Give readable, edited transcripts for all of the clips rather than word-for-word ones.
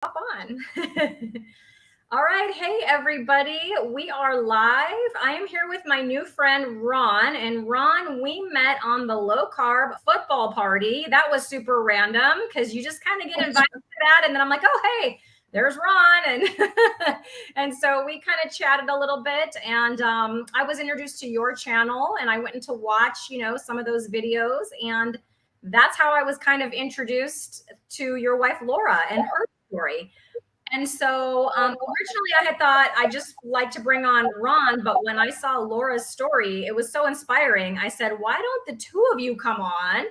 Hop on. All right. Hey, everybody. We are live. I am here with my new friend, Ron. And Ron, we met on the low carb football party. That was super random because you just kind of get invited to that. And then I'm like, oh, hey, there's Ron. And and so we kind of chatted a little bit. And I was introduced to your channel and I went to watch, some of those videos. And that's how I was kind of introduced to your wife, Laura, and her story. And so originally I had thought I just like to bring on Ron, but when I saw Laura's story, it was so inspiring. I said, why don't the two of you come on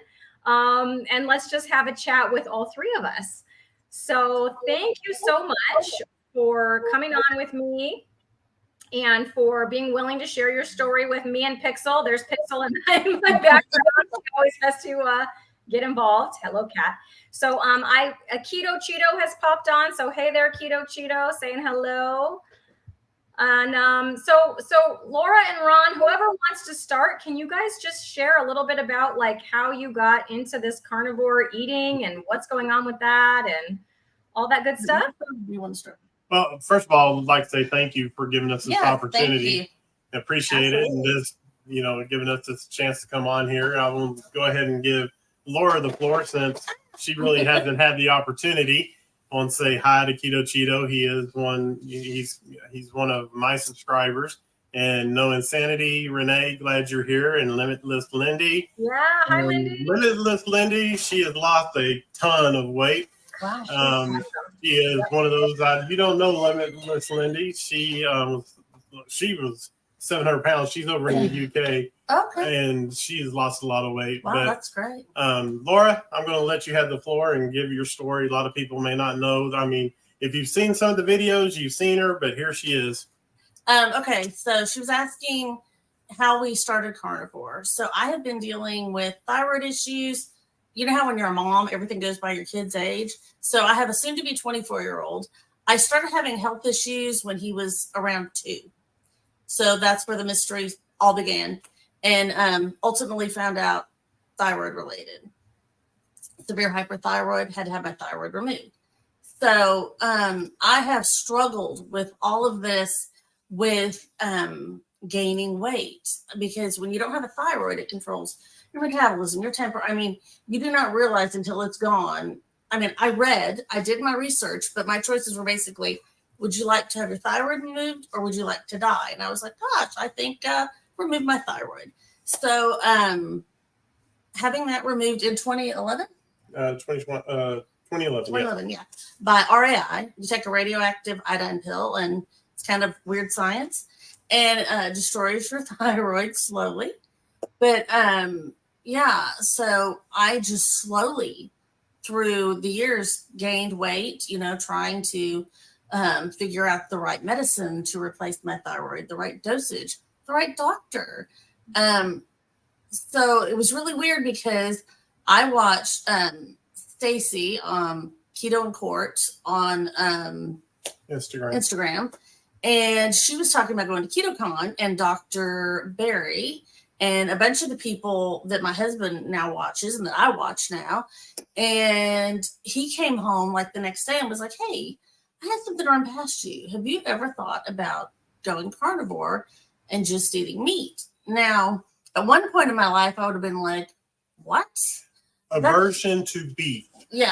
and let's just have a chat with all three of us. So thank you so much for coming on with me and for being willing to share your story with me and Pixel. There's Pixel in my background. She always has to get involved. Hello, Kat. So Keto Cheeto has popped on. So hey there, Keto Cheeto, saying hello. And so Laura and Ron, whoever wants to start, can you guys just share a little bit about like how you got into this carnivore eating and what's going on with that and all that good stuff? You want to start? Well, first of all, I'd like to say thank you for giving us this opportunity. Appreciate Absolutely. it. And this, giving us this chance to come on here. I will go ahead and give Laura the floor since she really hasn't had the opportunity. I want to say hi to Keto Cheeto. He's one of my subscribers. And No Insanity, Renee, glad you're here. And Limitless Lindy. Yeah, hi, Lindy. Limitless Lindy, she has lost a ton of weight. Wow. She is one of those. You don't know Limitless Lindy. She was 700 pounds. She's over in the UK. Okay. And she's lost a lot of weight. Wow, that's great. Laura, I'm going to let you have the floor and give your story. A lot of people may not know. I mean, if you've seen some of the videos, you've seen her, but here she is. Okay, so she was asking how we started carnivore. So I have been dealing with thyroid issues. You know how when you're a mom, everything goes by your kid's age. So I have a soon-to-be 24-year-old. I started having health issues when he was around 2. So that's where the mystery all began. And ultimately found out thyroid related. Severe hyperthyroid, had to have my thyroid removed. So I have struggled with all of this with gaining weight, because when you don't have a thyroid, it controls your metabolism, your temper. I mean, you do not realize until it's gone. I mean, I did my research, but my choices were basically, would you like to have your thyroid removed or would you like to die? And I was like, gosh, I think remove my thyroid. So having that removed in 2011? 2011, yeah. By RAI. You take a radioactive iodine pill, and it's kind of weird science, and destroys your thyroid slowly. But so I just slowly through the years gained weight, trying to figure out the right medicine to replace my thyroid, the right dosage, the right doctor. So it was really weird because I watched Stacy Keto and Court on Instagram, and she was talking about going to KetoCon, and Dr. Barry and a bunch of the people that my husband now watches and that I watch now. And he came home like the next day and was like, hey, I had something run past you. Have you ever thought about going carnivore and just eating meat? Now, at one point in my life, I would have been like, what? Aversion to beef. Yeah.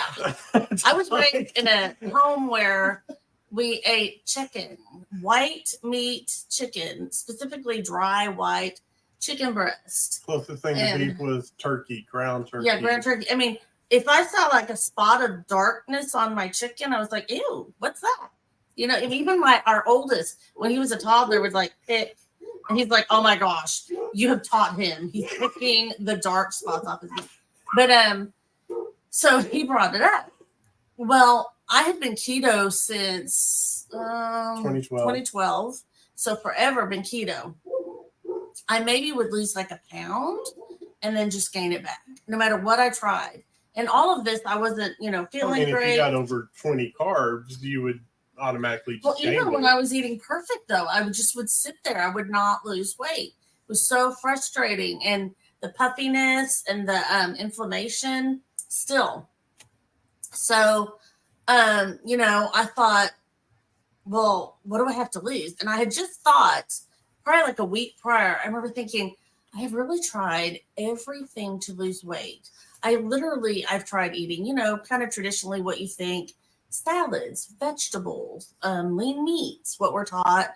I was raised in a home where we ate chicken, white meat chicken, specifically dry white chicken breast. Closest thing to beef was turkey, ground turkey. Yeah, ground turkey. I mean, if I saw like a spot of darkness on my chicken, I was like, ew, what's that? Even our oldest, when he was a toddler, would like pick, and he's like, oh my gosh, you have taught him. He's picking the dark spots off his meat. But so he brought it up. Well, I had been keto since 2012. So forever been keto. I maybe would lose like a pound and then just gain it back, no matter what I tried. And all of this, I wasn't, feeling great. If you got over 20 carbs, you would automatically just gain even weight. when I was eating perfect, though, I would sit there. I would not lose weight. It was so frustrating. And the puffiness and the inflammation still. So I thought, well, what do I have to lose? And I had just thought, probably like a week prior, I remember thinking, I have really tried everything to lose weight. I've tried eating, kind of traditionally what you think, salads, vegetables, lean meats, what we're taught.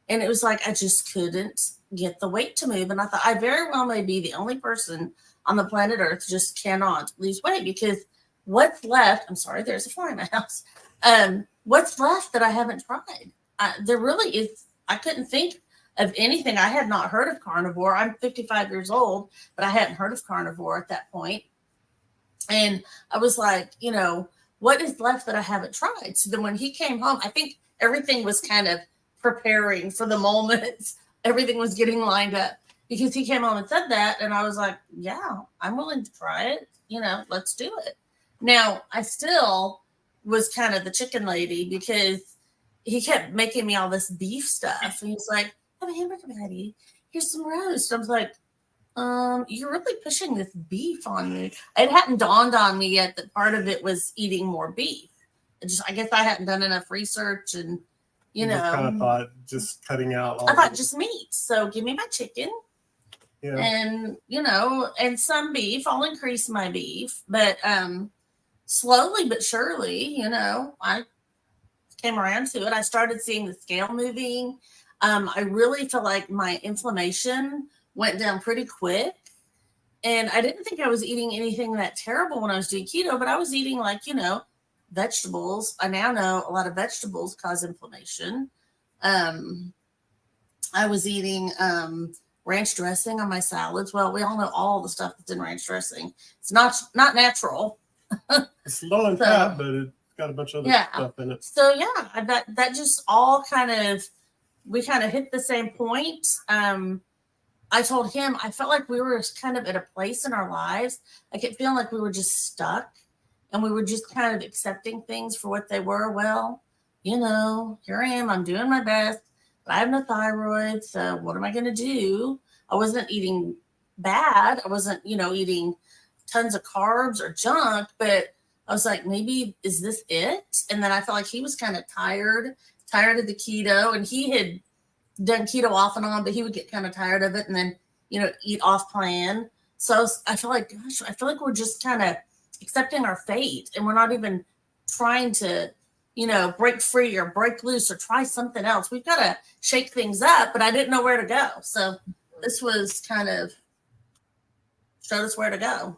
And it was like, I just couldn't get the weight to move. And I thought, I very well may be the only person on the planet Earth just cannot lose weight, because what's left, I'm sorry, there's a fly in my house. What's left that I haven't tried? There really is. I couldn't think of anything. I had not heard of carnivore. I'm 55 years old, but I hadn't heard of carnivore at that point. And I was like, what is left that I haven't tried? So then when he came home, I think everything was kind of preparing for the moment. Everything was getting lined up, because he came home and said that. And I was like, yeah, I'm willing to try it. Let's do it. Now, I still was kind of the chicken lady, because he kept making me all this beef stuff. And he's like, have a hamburger patty. Here's some roast. I was like, you're really pushing this beef on me. It hadn't dawned on me yet that part of it was eating more beef. I guess I hadn't done enough research, and Just kind of thought just cutting out. I thought just meat. So give me my chicken. Yeah. And, and some beef. I'll increase my beef. But slowly but surely, I came around to it. I started seeing the scale moving. I really feel like my inflammation went down pretty quick. And I didn't think I was eating anything that terrible when I was doing keto, but I was eating vegetables. I now know a lot of vegetables cause inflammation. I was eating ranch dressing on my salads. Well, we all know all the stuff that's in ranch dressing. It's not natural. It's low in fat, but it's got a bunch of other stuff in it. So yeah, that just all we kind of hit the same point. I told him, I felt like we were kind of at a place in our lives. I kept feeling like we were just stuck, and we were just kind of accepting things for what they were. Well, here I am. I'm doing my best, but I have no thyroid. So what am I going to do? I wasn't eating bad. I wasn't, eating tons of carbs or junk, but I was like, maybe is this it? And then I felt like he was kind of tired of the keto, and he had done keto off and on, but he would get kind of tired of it and then, eat off plan. So I feel like, we're just kind of accepting our fate, and we're not even trying to, break free or break loose or try something else. We've got to shake things up, but I didn't know where to go. So this was kind of showed us where to go.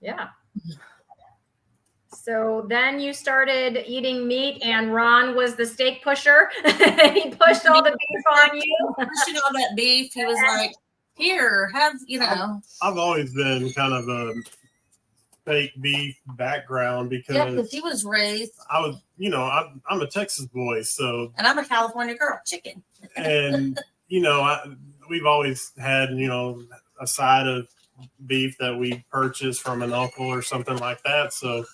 Yeah. So then you started eating meat, and Ron was the steak pusher. He pushed all the beef on you. Pushing all that beef. He was like, here, have, I've always been kind of a fake beef background, because he was raised. I was, I'm a Texas boy, so. And I'm a California girl, chicken. And, we've always had, a side of beef that we purchased from an uncle or something like that. So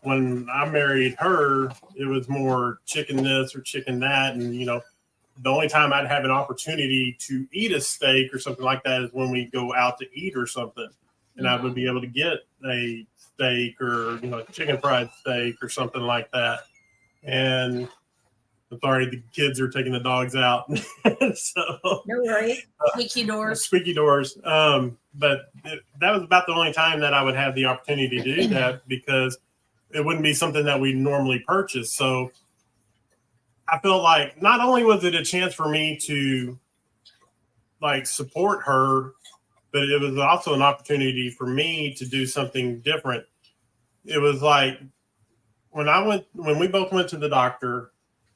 when I married her, it was more chicken this or chicken that. And, the only time I'd have an opportunity to eat a steak or something like that is when we go out to eat or something. And I would be able to get a steak or, chicken fried steak or something like that. And I'm sorry, the kids are taking the dogs out. So no worries. Squeaky doors. But that was about the only time that I would have the opportunity to do that, because it wouldn't be something that we normally purchase. So I felt like not only was it a chance for me to support her, but it was also an opportunity for me to do something different. It was like when we both went to the doctor,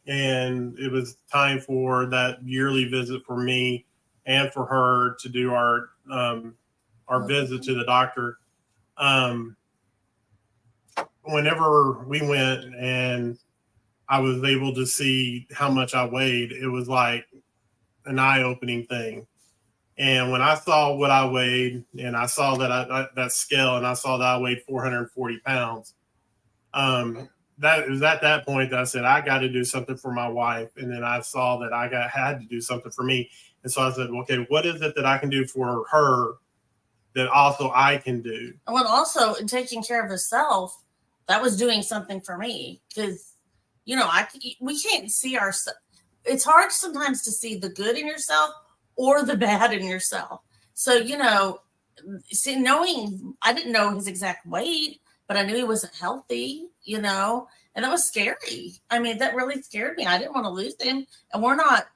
and it was time for that yearly visit for me and for her to do our visit to the doctor. Whenever we went and I was able to see how much I weighed, it was like an eye-opening thing. And when I saw what I weighed, and I saw that that scale, and I saw that I weighed 440 pounds, that it was at that point that I said, I got to do something for my wife. And then I saw that I had to do something for me. And so I said, okay, what is it that I can do for her that also I can do? Well, also in taking care of herself, that was doing something for me because, you know, we can't see ourselves. It's hard sometimes to see the good in yourself or the bad in yourself. So, you know, knowing I didn't know his exact weight, but I knew he wasn't healthy, you know, and that was scary. I mean, that really scared me. I didn't want to lose him. And we're not,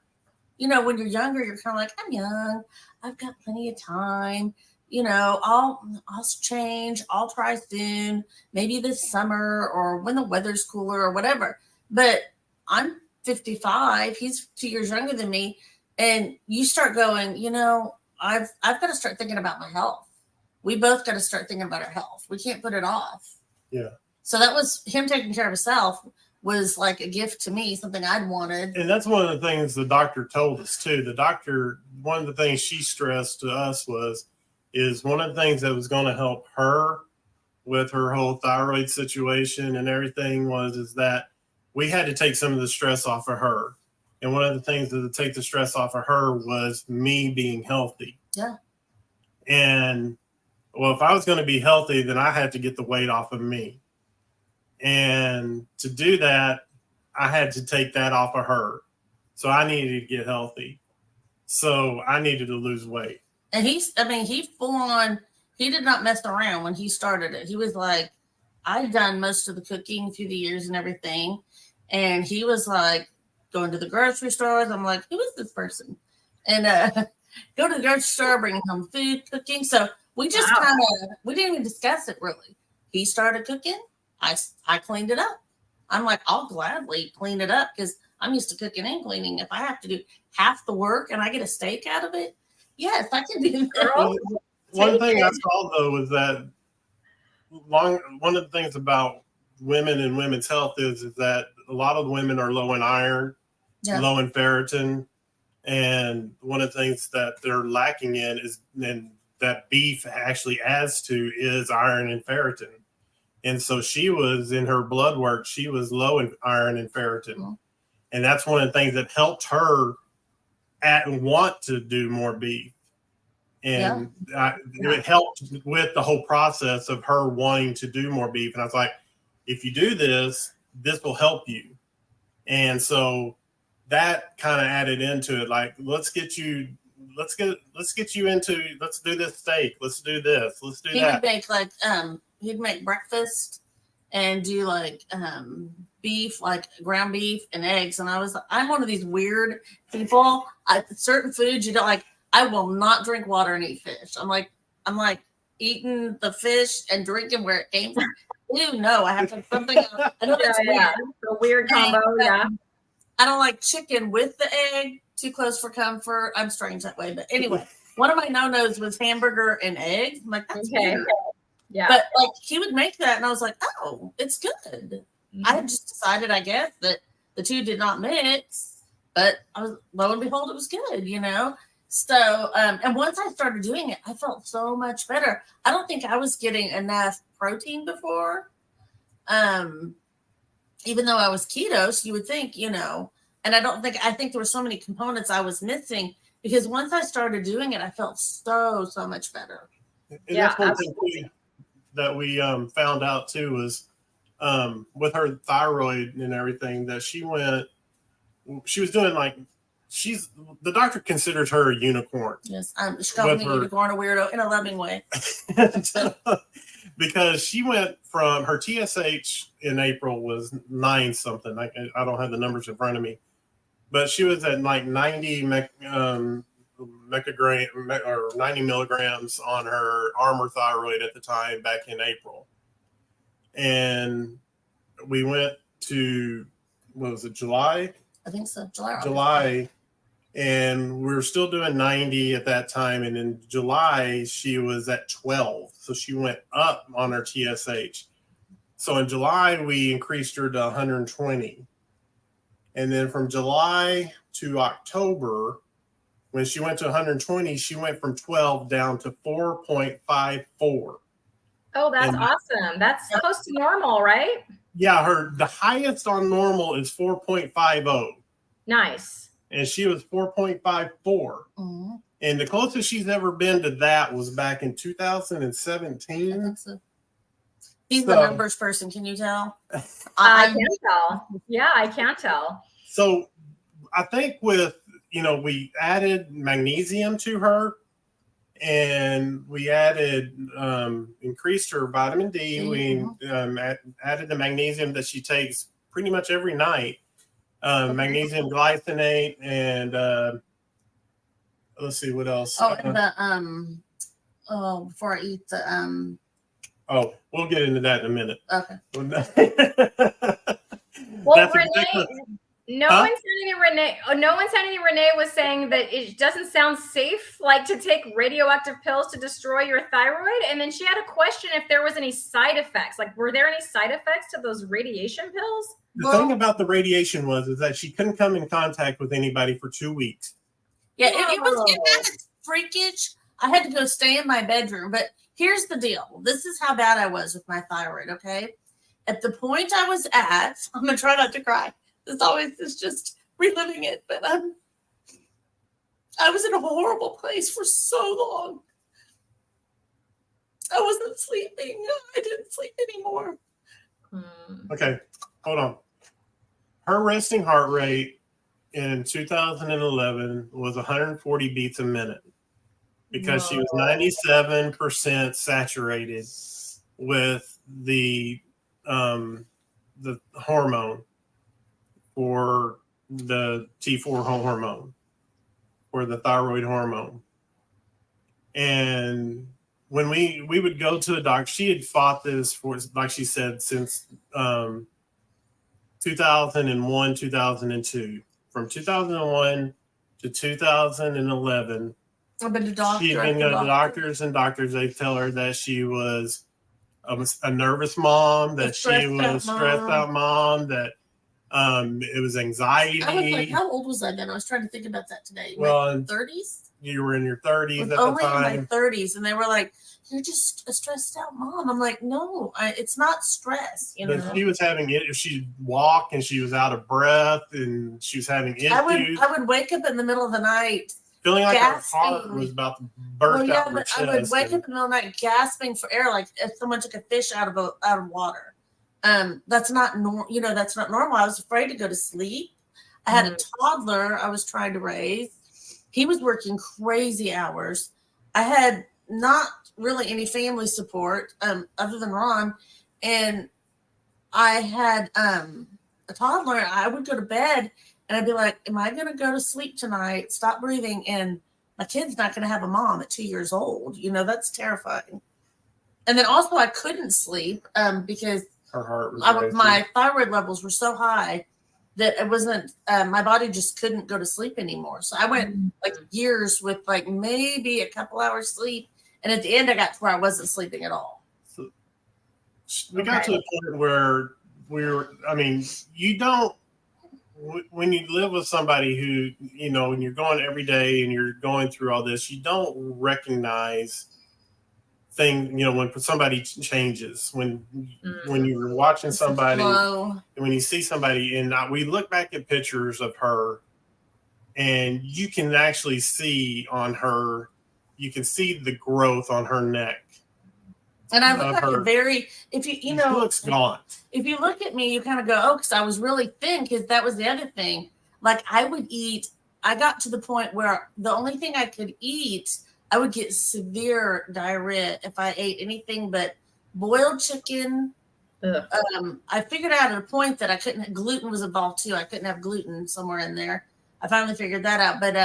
you know, when you're younger, you're kind of like, I'm young. I've got plenty of time. You know, I'll change. I'll try soon, maybe this summer or when the weather's cooler or whatever. But I'm 55. He's 2 years younger than me. And you start going, you know, I've got to start thinking about my health. We both got to start thinking about our health. We can't put it off. Yeah. So that was him taking care of himself was like a gift to me, something I'd wanted. And that's one of the things the doctor told us too. The doctor, one of the things she stressed to us is one of the things that was going to help her with her whole thyroid situation and everything is that we had to take some of the stress off of her. And one of the things that to take the stress off of her was me being healthy. Yeah. And well, if I was going to be healthy, then I had to get the weight off of me. And to do that, I had to take that off of her. So I needed to get healthy. So I needed to lose weight. And he full on, he did not mess around when he started it. He was like, I'd done most of the cooking through the years and everything. And he was like, going to the grocery stores. I'm like, who is this person? And go to the grocery store, bring home food, cooking. So we just we didn't even discuss it really. He started cooking. I cleaned it up. I'm like, I'll gladly clean it up because I'm used to cooking and cleaning. If I have to do half the work and I get a steak out of it, yes, I can do that. Well, one thing I saw though was that one of the things about women and women's health is that a lot of women are low in iron, low in ferritin, and one of the things that they're lacking in is, and that beef actually adds to, is iron and ferritin. And so she was, in her blood work, she was low in iron and ferritin. Mm-hmm. And that's one of the things that helped her want to do more beef. And it helped with the whole process of her wanting to do more beef. And I was like, if you do this, this will help you. And so that kind of added into it. Like, let's get you into, let's do this steak. Let's do this. Let's do that. He would make like, he'd make breakfast and do like beef, like ground beef and eggs. And I'm one of these weird people. Certain foods you don't like. I will not drink water and eat fish. I'm like eating the fish and drinking where it came from. Ew, no, I have to have something else. I know that's weird. A weird combo, I don't like chicken with the egg. Too close for comfort. I'm strange that way. But anyway, one of my no-nos was hamburger and eggs. I'm like, that's weird. Yeah. But like he would make that and I was like, oh, it's good. Mm-hmm. I had just decided, I guess, that the two did not mix. But lo and behold, it was good, you know? So, and once I started doing it, I felt so much better. I don't think I was getting enough protein before. Even though I was keto, so you would think, you know, and I think there were so many components I was missing because once I started doing it, I felt so much better. And that's one thing that we found out too was with her thyroid and everything that she was doing like, the doctor considers her a unicorn. Yes, she called me a unicorn, a weirdo, in a loving way. Because she went from, her TSH in April was 9 something. I don't have the numbers in front of me, but she was at like 90 megagram or 90 milligrams on her Armour thyroid at the time back in April. And we went to, what was it, July? I think so, July. And we were still doing 90 at that time. And in July, she was at 12. So she went up on her TSH. So in July, we increased her to 120. And then from July to October, when she went to 120, she went from 12 down to 4.54. Oh, that's awesome. That's close to normal, right? Yeah, the highest on normal is 4.50. Nice. And she was 4.54. Mm-hmm. And the closest she's ever been to that was back in 2017. I think so. He's the numbers person. Can you tell? I can tell. Yeah, I can tell. So I think with, we added magnesium to her, and we added, increased her vitamin D. Mm-hmm. We added the magnesium that she takes pretty much every night. Magnesium glycinate, and let's see what else. Oh, and before I eat the Oh, we'll get into that in a minute. Okay. Well, Renee, no one said any Renee was saying that it doesn't sound safe, like to take radioactive pills to destroy your thyroid. And then she had a question if there was any side effects. Like, were there any side effects to those radiation pills? The thing about the radiation is that she couldn't come in contact with anybody for 2 weeks. Yeah, it was freakish. I had to go stay in my bedroom, but here's the deal. This is how bad I was with my thyroid, okay? At the point I was at, I'm going to try not to cry. It's just reliving it, but I was in a horrible place for so long. I wasn't sleeping. I didn't sleep anymore. Okay, hold on. Her resting heart rate in 2011 was 140 beats a minute, because she was 97% saturated with the hormone for the T4 hormone, or the thyroid hormone. And when we would go to a doctor, she had fought this for, like she said, since 2001, 2002. From 2001 to 2011, I've been to doctor. She'd been to doctors and doctors. They tell her that she was a nervous mom, that she was a stressed out mom, that it was anxiety. I was like, how old was I then? I was trying to think about that today. Well, my 30s? You were in your 30s at the only time. In my 30s, and they were like, "You're just a stressed out mom." I'm like, "No, it's not stress." But she was having it. She'd walk and she was out of breath, and she was having issues. I would wake up in the middle of the night, feeling like her heart was about to burst out of her chest. I would wake up in the middle of the night gasping for air, like if someone took a fish out of water. That's not normal. That's not normal. I was afraid to go to sleep. I had a toddler I was trying to raise. He was working crazy hours. I had not really any family support other than Ron, and I had a toddler. I would go to bed and I'd be like, "Am I going to go to sleep tonight? Stop breathing, and my kid's not going to have a mom at 2 years old." That's terrifying. And then also I couldn't sleep because her heart was my thyroid levels were so high that it wasn't, my body just couldn't go to sleep anymore. So I went like years with like maybe a couple hours sleep. And at the end I got to where I wasn't sleeping at all. So we got to the point where you don't, when you live with somebody who, and you're going every day and you're going through all this, you don't recognize when somebody changes, when you're watching somebody, and when you see somebody, and we look back at pictures of her, and you can actually see on her, you can see the growth on her neck. And I look like she looks gaunt. If you look at me, you kind of go, "Oh," because I was really thin, because that was the other thing. Like I got to the point where the only thing I could eat, I would get severe diarrhea if I ate anything but boiled chicken. I figured out at a point that gluten was involved too. I couldn't have gluten somewhere in there. I finally figured that out. But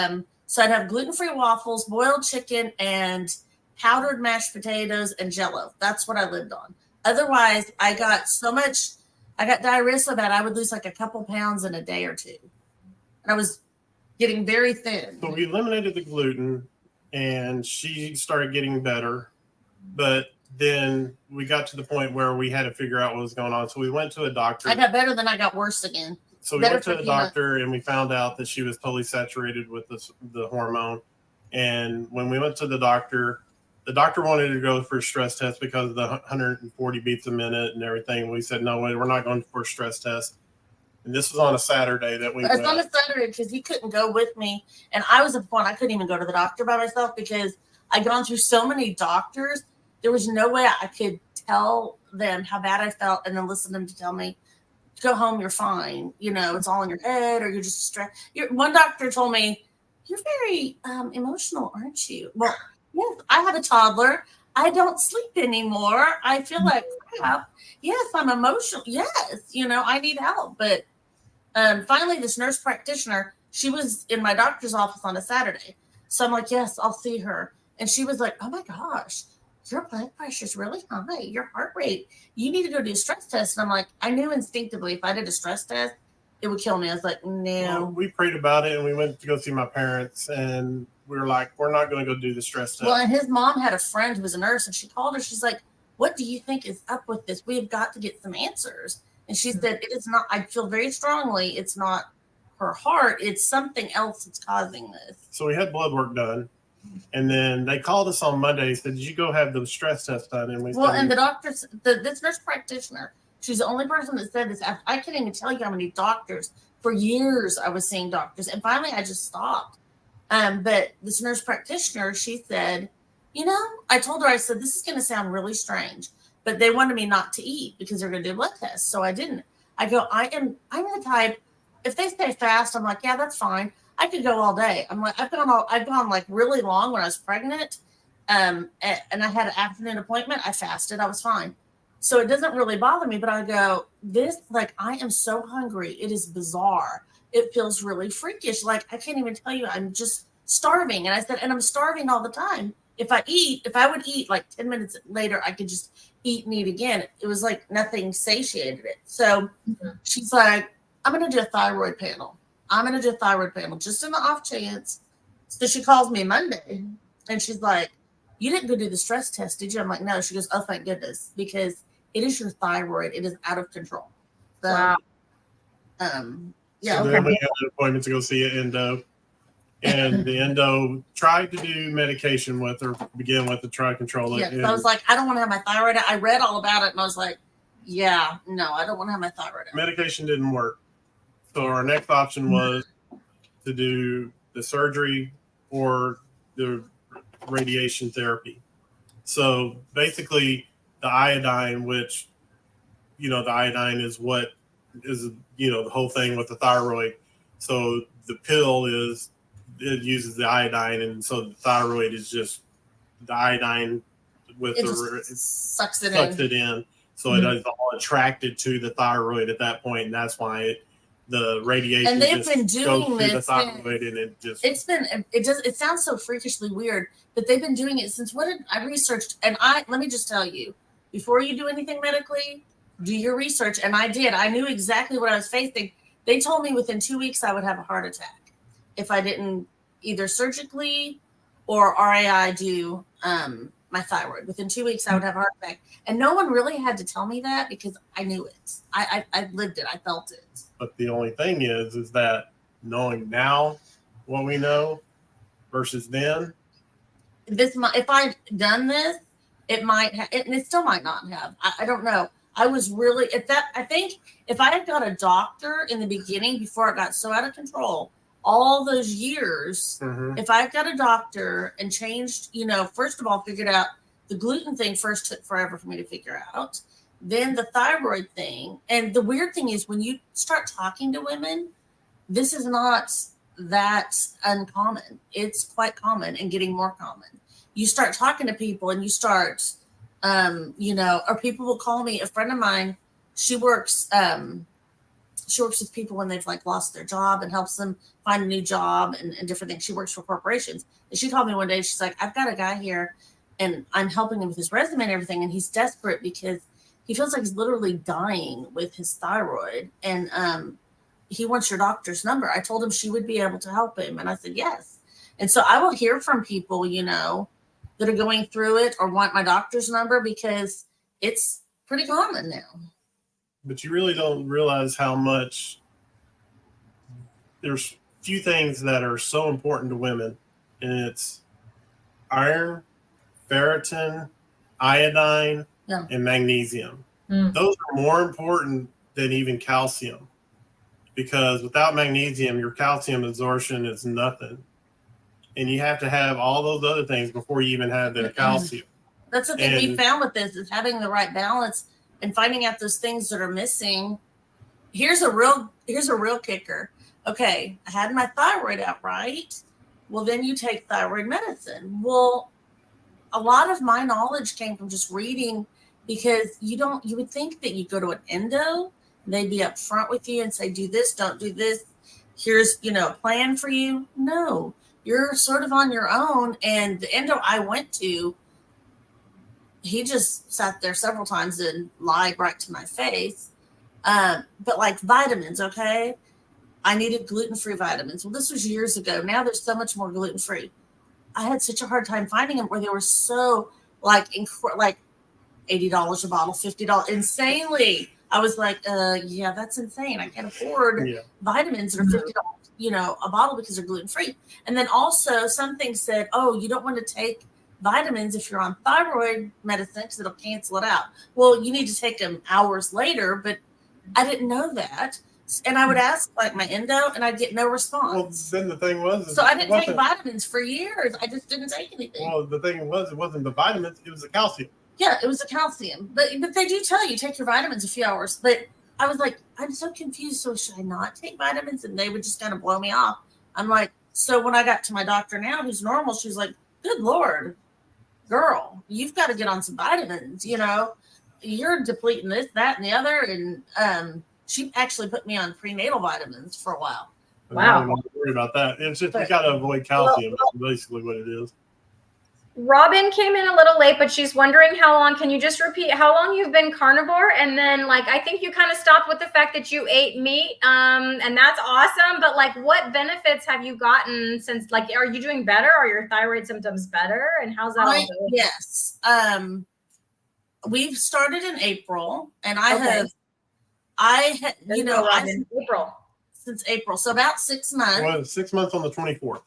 so I'd have gluten-free waffles, boiled chicken, and powdered mashed potatoes and Jell-O. That's what I lived on. Otherwise, I got diarrhea so bad I would lose like a couple pounds in a day or two. And I was getting very thin. So we eliminated the gluten, and she started getting better, but then we got to the point where we had to figure out what was going on. So we went to a doctor. I got better, then I got worse again. So we went to the doctor, and we found out that she was totally saturated with the hormone. And when we went to the doctor wanted to go for a stress test because of the 140 beats a minute and everything. We said, "No, we're not going for a stress test." And this was on a Saturday that we went. It's on a Saturday because he couldn't go with me. And I was at the point I couldn't even go to the doctor by myself because I'd gone through so many doctors. There was no way I could tell them how bad I felt and then listen to them to tell me, go home, you're fine. You know, it's all in your head or you're just stressed. One doctor told me, you're very emotional, aren't you? Well, yes, I have a toddler. I don't sleep anymore. I feel like crap. Yes, I'm emotional. Yes, you know, I need help. But finally, this nurse practitioner, she was in my doctor's office on a Saturday. So I'm like, yes, I'll see her. And she was like, oh my gosh, your blood pressure is really high. Your heart rate, you need to go do a stress test. And I'm like, I knew instinctively if I did a stress test, it would kill me. I was like, no. Well, we prayed about it and we went to go see my parents and we were like, we're not going to go do the stress test. Well, and his mom had a friend who was a nurse and she called her. She's like, what do you think is up with this? We have got to get some answers. And she said, it is not, I feel very strongly, it's not her heart. It's something else that's causing this. So we had blood work done. And then they called us on Monday and said, did you go have the stress test done? And we well, said, and the doctors, this nurse practitioner, she's the only person that said this. I can't even tell you how many doctors. For years, I was seeing doctors. And finally, I just stopped. But this nurse practitioner, she said, you know, I told her, I said, this is going to sound really strange. But they wanted me not to eat because they're going to do a blood test. So I didn't. I go, I'm the type, if they say fast, I'm like, yeah, that's fine. I could go all day. I'm like, I've gone like really long when I was pregnant. And I had an afternoon appointment. I fasted. I was fine. So it doesn't really bother me, but I go, this, like, I am so hungry. It is bizarre. It feels really freakish. Like, I can't even tell you, I'm just starving. And I said, and I'm starving all the time. If I would eat like 10 minutes later, I could just eat and eat again. It was like nothing satiated it. So she's like, I'm going to do a thyroid panel. I'm going to do a thyroid panel just in the off chance. So she calls me Monday and she's like, you didn't go do the stress test, did you? I'm like, no. She goes, oh, thank goodness, because it is your thyroid. It is out of control. So, wow. Yeah. So then we had an appointment to go see an endo. And the endo tried to do medication with her, begin with to try to control it. Yeah, so I was like, I don't want to have my thyroid. I read all about it and I was like, yeah, no, I don't want to have my thyroid. Medication didn't work. So our next option was to do the surgery or the radiation therapy. So basically the iodine, which, you know, the iodine is what is, you know, the whole thing with the thyroid. So the pill is, it uses the iodine, and so the thyroid is just the iodine with it sucks it in. So it is all attracted to the thyroid at that point, and that's why the radiation and they've been doing this. The thyroid, and it sounds so freakishly weird, but they've been doing it since I researched, and let me just tell you, before you do anything medically, do your research, and I did. I knew exactly what I was facing. They told me within 2 weeks I would have a heart attack if I didn't either surgically or RAI do my thyroid. Within 2 weeks, I would have a heart attack. And no one really had to tell me that because I knew it. I lived it. I felt it. But the only thing is that knowing now what we know versus then. If I'd done this, it might have, and it still might not have. I don't know. I was really, I think if I had got a doctor in the beginning before it got so out of control, all those years, if I got a doctor and changed, you know, first of all, figured out the gluten thing first took forever for me to figure out, then the thyroid thing. And the weird thing is when you start talking to women, this is not that uncommon. It's quite common and getting more common. You start talking to people and you start, you know, or people will call me. A friend of mine, she works with people when they've like lost their job and helps them find a new job and different things. She works for corporations. And she called me one day. She's like, I've got a guy here and I'm helping him with his resume and everything. And he's desperate because he feels like he's literally dying with his thyroid. And he wants your doctor's number. I told him she would be able to help him. And I said, yes. And so I will hear from people, you know, that are going through it or want my doctor's number because it's pretty common now. But you really don't realize how much there's few things that are so important to women, and it's iron, ferritin, iodine, and magnesium. Those are more important than even calcium, because without magnesium, your calcium absorption is nothing. And you have to have all those other things before you even have the calcium. That's the thing we found with this is having the right balance and finding out those things that are missing. Here's a real kicker. Okay, I had my thyroid out, right? Well, then you take thyroid medicine. Well, a lot of my knowledge came from just reading, because you would think that you go to an endo and they'd be up front with you and say, do this, don't do this. Here's, a plan for you. No, you're sort of on your own. And the endo I went to, he just sat there several times and lied right to my face. But like vitamins, okay? I needed gluten-free vitamins. Well, this was years ago. Now there's so much more gluten-free. I had such a hard time finding them where they were so like $80 a bottle, $50, insanely. I was like, yeah, that's insane. I can't afford vitamins that are $50, a bottle because they're gluten-free. And then also something said, oh, you don't want to take vitamins if you're on thyroid medicine because it'll cancel it out. Well, you need to take them hours later, but I didn't know that. And I would ask like my endo and I'd get no response. Well, then the thing was, so I didn't take vitamins for years. I just didn't take anything. Well, the thing was, it wasn't the vitamins, it was the calcium. Yeah, it was the calcium. But they do tell you take your vitamins a few hours. But I was like, I'm so confused. So should I not take vitamins? And they would just kind of blow me off. I'm like, so when I got to my doctor now, who's normal, she's like, good Lord, girl, you've got to get on some vitamins. You're depleting this, that, and the other. And she actually put me on prenatal vitamins for a while. Wow. I'm not worried about that. It's just you got to avoid calcium. That's basically what it is. Robin came in a little late, but she's wondering how long. Can you just repeat how long you've been carnivore? And then, I think you kind of stopped with the fact that you ate meat, and that's awesome. But what benefits have you gotten since? Are you doing better? Are your thyroid symptoms better? And how's that all going? Yes. We've started in April, and April. Since April, so about 6 months. Well, 6 months on the 24th.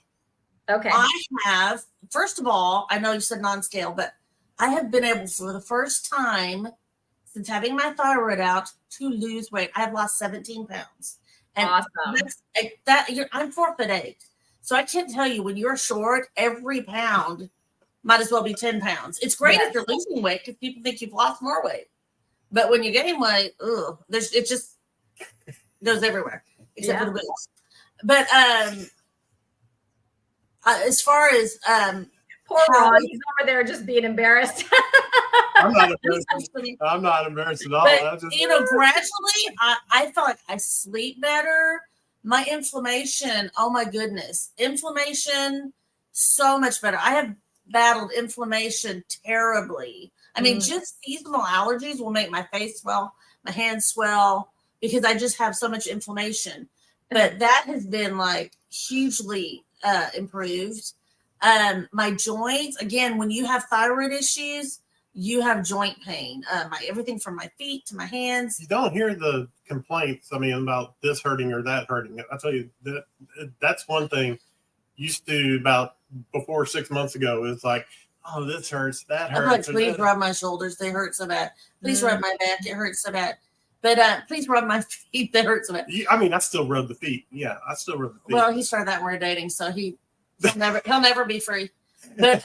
Okay. I have, first of all, I know you said non-scale, but I have been able for the first time since having my thyroid out to lose weight. I have lost 17 pounds. And awesome. I'm 4'8". So I can't tell you, when you're short, every pound might as well be 10 pounds. It's great if you're losing weight because people think you've lost more weight. But when you gain weight, it just goes everywhere except for the boobs. But as far as poor Ron, he's over there just being embarrassed. I'm not embarrassed at all. But, gradually, I feel like I sleep better. My inflammation, oh my goodness, inflammation, so much better. I have battled inflammation terribly. I mean, just seasonal allergies will make my face swell, my hands swell, because I just have so much inflammation. But that has been hugely improved. My joints, again, when you have thyroid issues, you have joint pain. Everything from my feet to my hands. You don't hear the complaints, about this hurting or that hurting. I tell you, that's one thing. Used to, about before 6 months ago, it's like, oh, this hurts, that hurts. I'm like, please rub my shoulders, they hurt so bad. Please rub my back, it hurts so bad. But please rub my feet, that hurts so bad. I still rub the feet. Yeah, I still rub the feet. Well, he started that when we were dating, so he'll never be free. But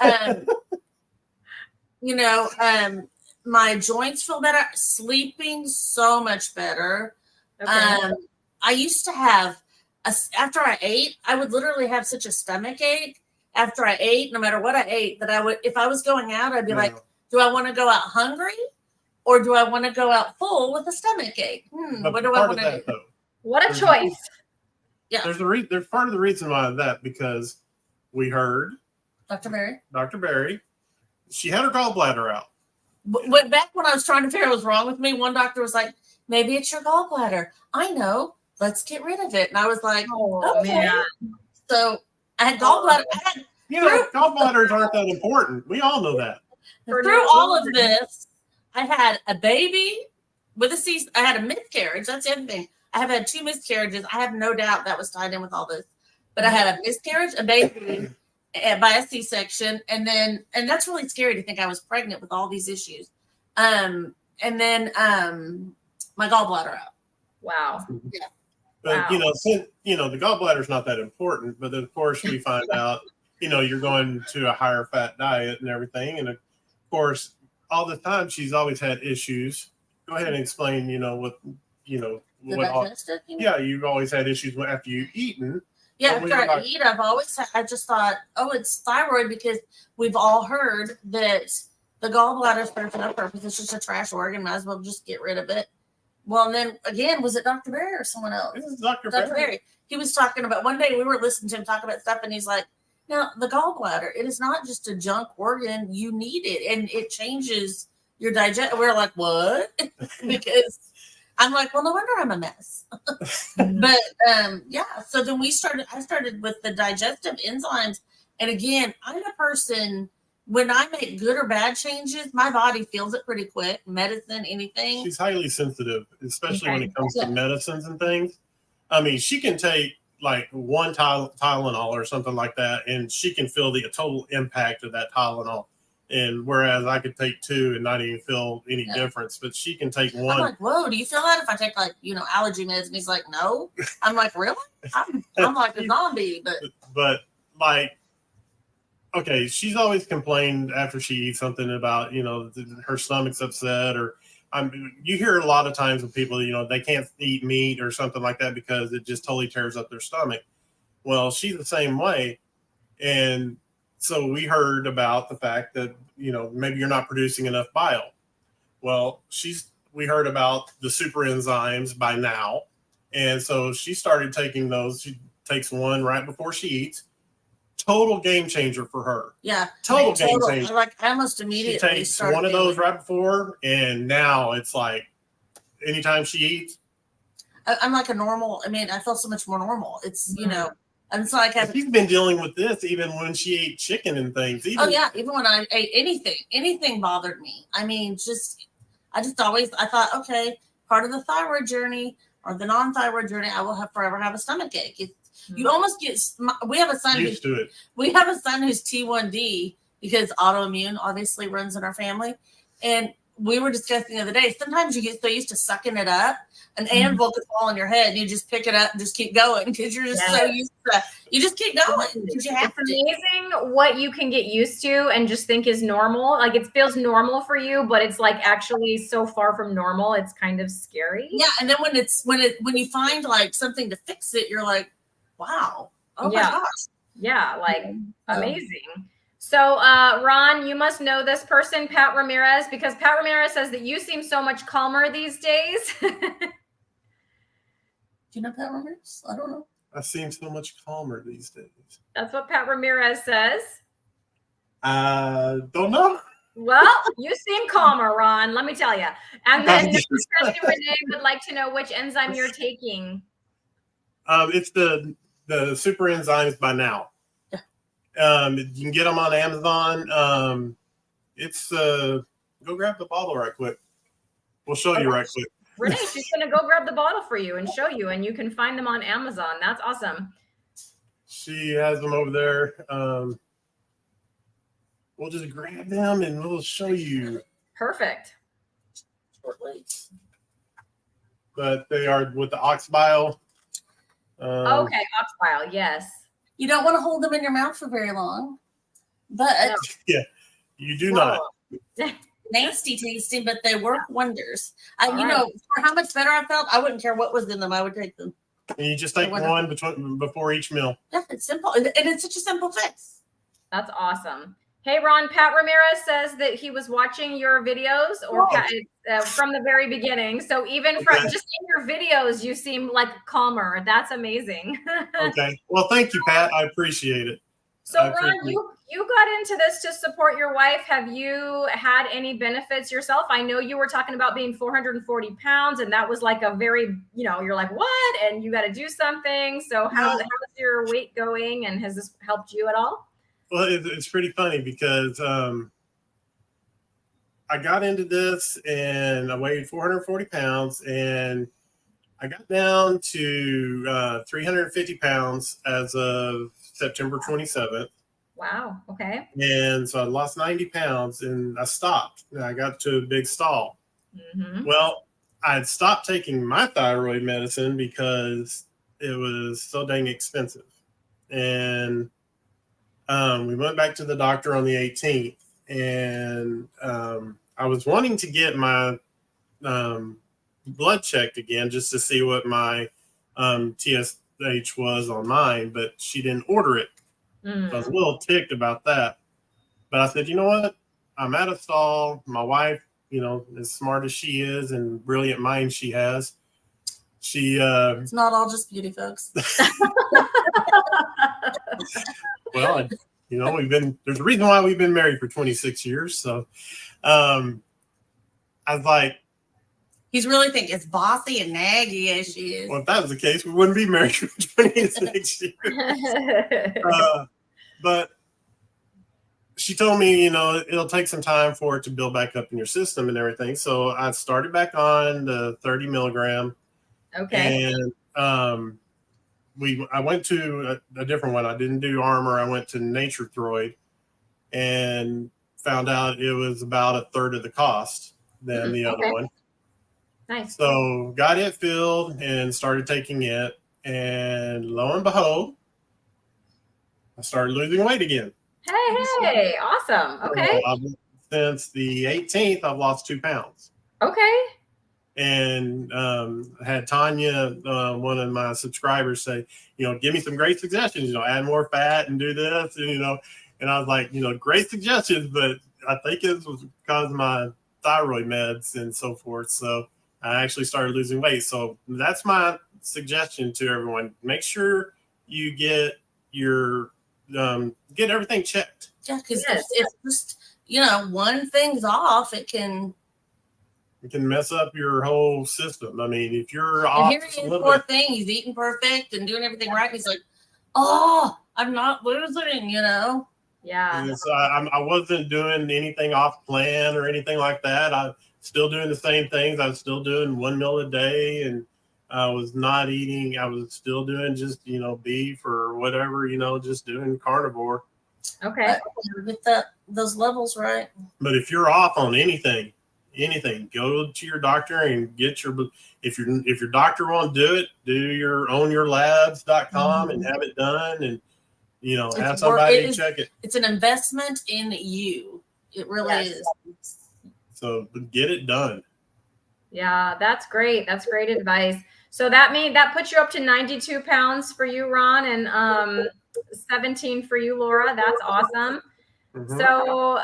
my joints feel better, sleeping so much better. Okay. I used to have after I ate, I would literally have such a stomach ache after I ate, no matter what I ate, that I would, if I was going out, I'd be like, do I want to go out hungry or do I want to go out full with a stomach ache? What do I want to do? What a choice. Yeah. There's part of the reason why that, because we heard Dr. Berry, she had her gallbladder out. But back when I was trying to figure out what was wrong with me, one doctor was like, maybe it's your gallbladder. I know. Let's get rid of it. And I was like, okay. Man. So I had gallbladder. Gallbladders aren't that important. We all know that. Through all of this, I had a baby with I had a miscarriage. That's the other thing. I have had 2 miscarriages. I have no doubt that was tied in with all this. But I had a miscarriage, a baby by a C-section, and that's really scary to think I was pregnant with all these issues. And then my gallbladder out. Wow. Yeah. But since the gallbladder's not that important, but then of course we find out, you're going to a higher fat diet and everything, and course, all the time she's always had issues. Go ahead and explain, what, The all, digestive, yeah, you've always had issues after you've eaten. Yeah, after I eat, I just thought, oh, it's thyroid, because we've all heard that the gallbladder is there for no purpose. It's just a trash organ. Might as well just get rid of it. Well, and then again, was it Dr. Berry or someone else? This is Dr. Berry. He was talking about, one day we were listening to him talk about stuff, and he's like, now, the gallbladder, it is not just a junk organ. You need it, and it changes your digest. We're like, what? Because I'm like, well, no wonder I'm a mess. But yeah, so then I started with the digestive enzymes. And again, I'm a person, when I make good or bad changes, my body feels it pretty quick. Medicine, anything. She's highly sensitive, especially when it comes to medicines and things. I mean, she can take like one Tylenol or something like that, and she can feel the total impact of that Tylenol. And whereas I could take two and not even feel any difference, but she can take one. I'm like, whoa, do you feel that if I take allergy meds? And he's like, no. I'm like, really? I'm like a zombie, but like, okay, she's always complained after she eats something about, her stomach's upset, or you hear a lot of times with people, they can't eat meat or something like that because it just totally tears up their stomach. Well, she's the same way. And so we heard about the fact that, maybe you're not producing enough bile. Well, we heard about the super enzymes by now. And so she started taking those. She takes one right before she eats. Total game changer for her. Yeah. Total game changer. Like, I almost immediately she takes one of those right before, and now it's like anytime she eats. I'm like a normal. I mean, I feel so much more normal. It's, and so she's been dealing with this even when she ate chicken and things. Even when I ate anything bothered me. I mean, I thought, okay, part of the thyroid journey or the non-thyroid journey, I will forever have a stomach ache. You almost get. We have a son used to it. We have a son who's T1D because autoimmune obviously runs in our family, and we were discussing the other day. Sometimes you get so used to sucking it up, an anvil could fall on your head, and you just pick it up and just keep going because you're just so used to that. You just keep going. It's amazing what you can get used to and just think is normal. Like, it feels normal for you, but it's like actually so far from normal. It's kind of scary. Yeah, and then when you find like something to fix it, you're like, wow. Oh my gosh. Yeah, like amazing. So, Ron, you must know this person, Pat Ramirez, because Pat Ramirez says that you seem so much calmer these days. Do you know Pat Ramirez? I don't know. I seem so much calmer these days. That's what Pat Ramirez says. Don't know. Well, you seem calmer, Ron, let me tell you. And then Renee would like to know which enzyme you're taking. It's the super enzymes by now. You can get them on Amazon. Go grab the bottle right quick. We'll show you right quick. Renee, she's going to go grab the bottle for you and show you, and you can find them on Amazon. That's awesome. She has them over there. We'll just grab them and we'll show you. Perfect. But they are with the ox bile. Okay, ox bile, yes. You don't want to hold them in your mouth for very long, but yeah, you do not. Nasty tasting, but they work wonders. For how much better I felt, I wouldn't care what was in them. I would take them. And you just take one before each meal. Yeah, it's simple, and it's such a simple fix. That's awesome. Hey, Ron, Pat Ramirez says that he was watching your videos from the very beginning. So even from just in your videos, you seem like calmer. That's amazing. Okay. Well, thank you, Pat. I appreciate it. So, Ron, you got into this to support your wife. Have you had any benefits yourself? I know you were talking about being 440 pounds, and that was like a very, you're like, what? And you got to do something. So how's your weight going? And has this helped you at all? Well, it's pretty funny because I got into this and I weighed 440 pounds and I got down to 350 pounds as of September 27th. Wow. Okay. And so I lost 90 pounds and I stopped. And I got to a big stall. Mm-hmm. Well, I'd stopped taking my thyroid medicine because it was so dang expensive. And we went back to the doctor on the 18th, and I was wanting to get my blood checked again just to see what my TSH was on mine, but she didn't order it. So I was a little ticked about that. But I said, you know what? I'm at a stall. My wife, as smart as she is and brilliant mind she has, it's not all just beauty, folks. Well, there's a reason why we've been married for 26 years. So I was like, he's really thinking it's bossy and naggy as she is. Well, if that was the case, we wouldn't be married for 26 years. But she told me, it'll take some time for it to build back up in your system and everything. So I started back on the 30 milligram. Okay. And I went to a different one. I didn't do Armor. I went to Nature Throid and found out it was about a third of the cost than the other one. Nice. So got it filled and started taking it. And lo and behold, I started losing weight again. Hey, awesome. Okay. So since the 18th, I've lost 2 pounds. Okay. And I had Tanya, one of my subscribers, say, give me some great suggestions, add more fat and do this, and I was like, great suggestions, but I think it was because of my thyroid meds and so forth. So I actually started losing weight. So that's my suggestion to everyone. Make sure you get get everything checked. Yeah, because it's just, one thing's off, it can mess up your whole system. I mean, if you're off, and here he is, poor thing, he's eating perfect and doing everything right. He's like, oh, I'm not losing, Yeah. So I wasn't doing anything off plan or anything like that. I still doing the same things. I was still doing 1 meal a day, and I was not eating. I was still doing just, beef or whatever, just doing carnivore. Okay. Get those levels right. But if you're off on anything, go to your doctor and get if your doctor won't do it, do your ownyourlabs.com and have it done, and have somebody check it. It's an investment in you. It really is. So get it done. Yeah, that's great. That's great advice. So that puts you up to 92 pounds for you, Ron, and 17 for you, Laura. That's awesome. Mm-hmm. So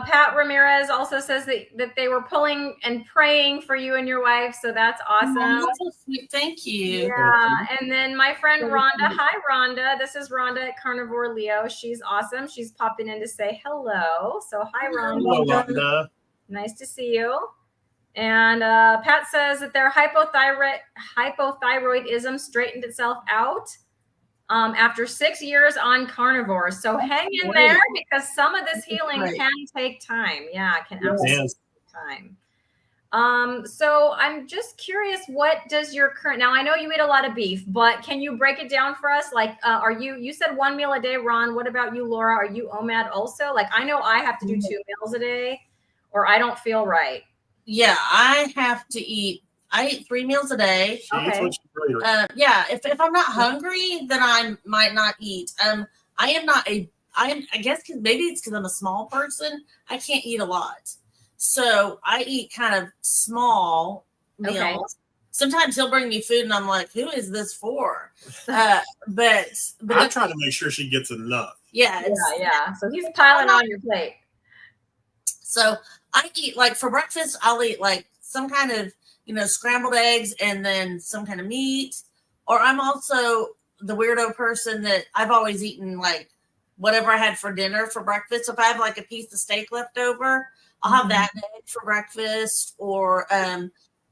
Pat Ramirez also says that they were pulling and praying for you and your wife. So that's awesome. Oh, that's so sweet. Thank you. Yeah. And then my friend Rhonda. Hi, Rhonda. This is Rhonda at Carnivore Leo. She's awesome. She's popping in to say hello. So hi, Rhonda. Hello, Rhonda. Nice to see you. And Pat says that their hypothyroidism straightened itself out after 6 years on carnivore. So hang in there, because some of this healing can take time. Yeah, it can absolutely take time. So I'm just curious, what does your current, now I know you eat a lot of beef, but can you break it down for us? Like, you said 1 meal a day, Ron. What about you, Laura? Are you OMAD also? Like, I know I have to do 2 meals a day, or I don't feel right. Yeah, I have to eat. I eat 3 meals a day. Okay. Yeah, if I'm not hungry, then I might not eat. I guess maybe it's because I'm a small person. I can't eat a lot, so I eat kind of small meals. Okay. Sometimes he'll bring me food, and I'm like, "Who is this for?" But I try to make sure she gets enough. Yeah. So he's piling on your plate. So I eat, like, for breakfast, I'll eat like some kind of, scrambled eggs and then some kind of meat. Or I'm also the weirdo person that I've always eaten like whatever I had for dinner for breakfast. So if I have like a piece of steak left over, I'll have that egg for breakfast. Or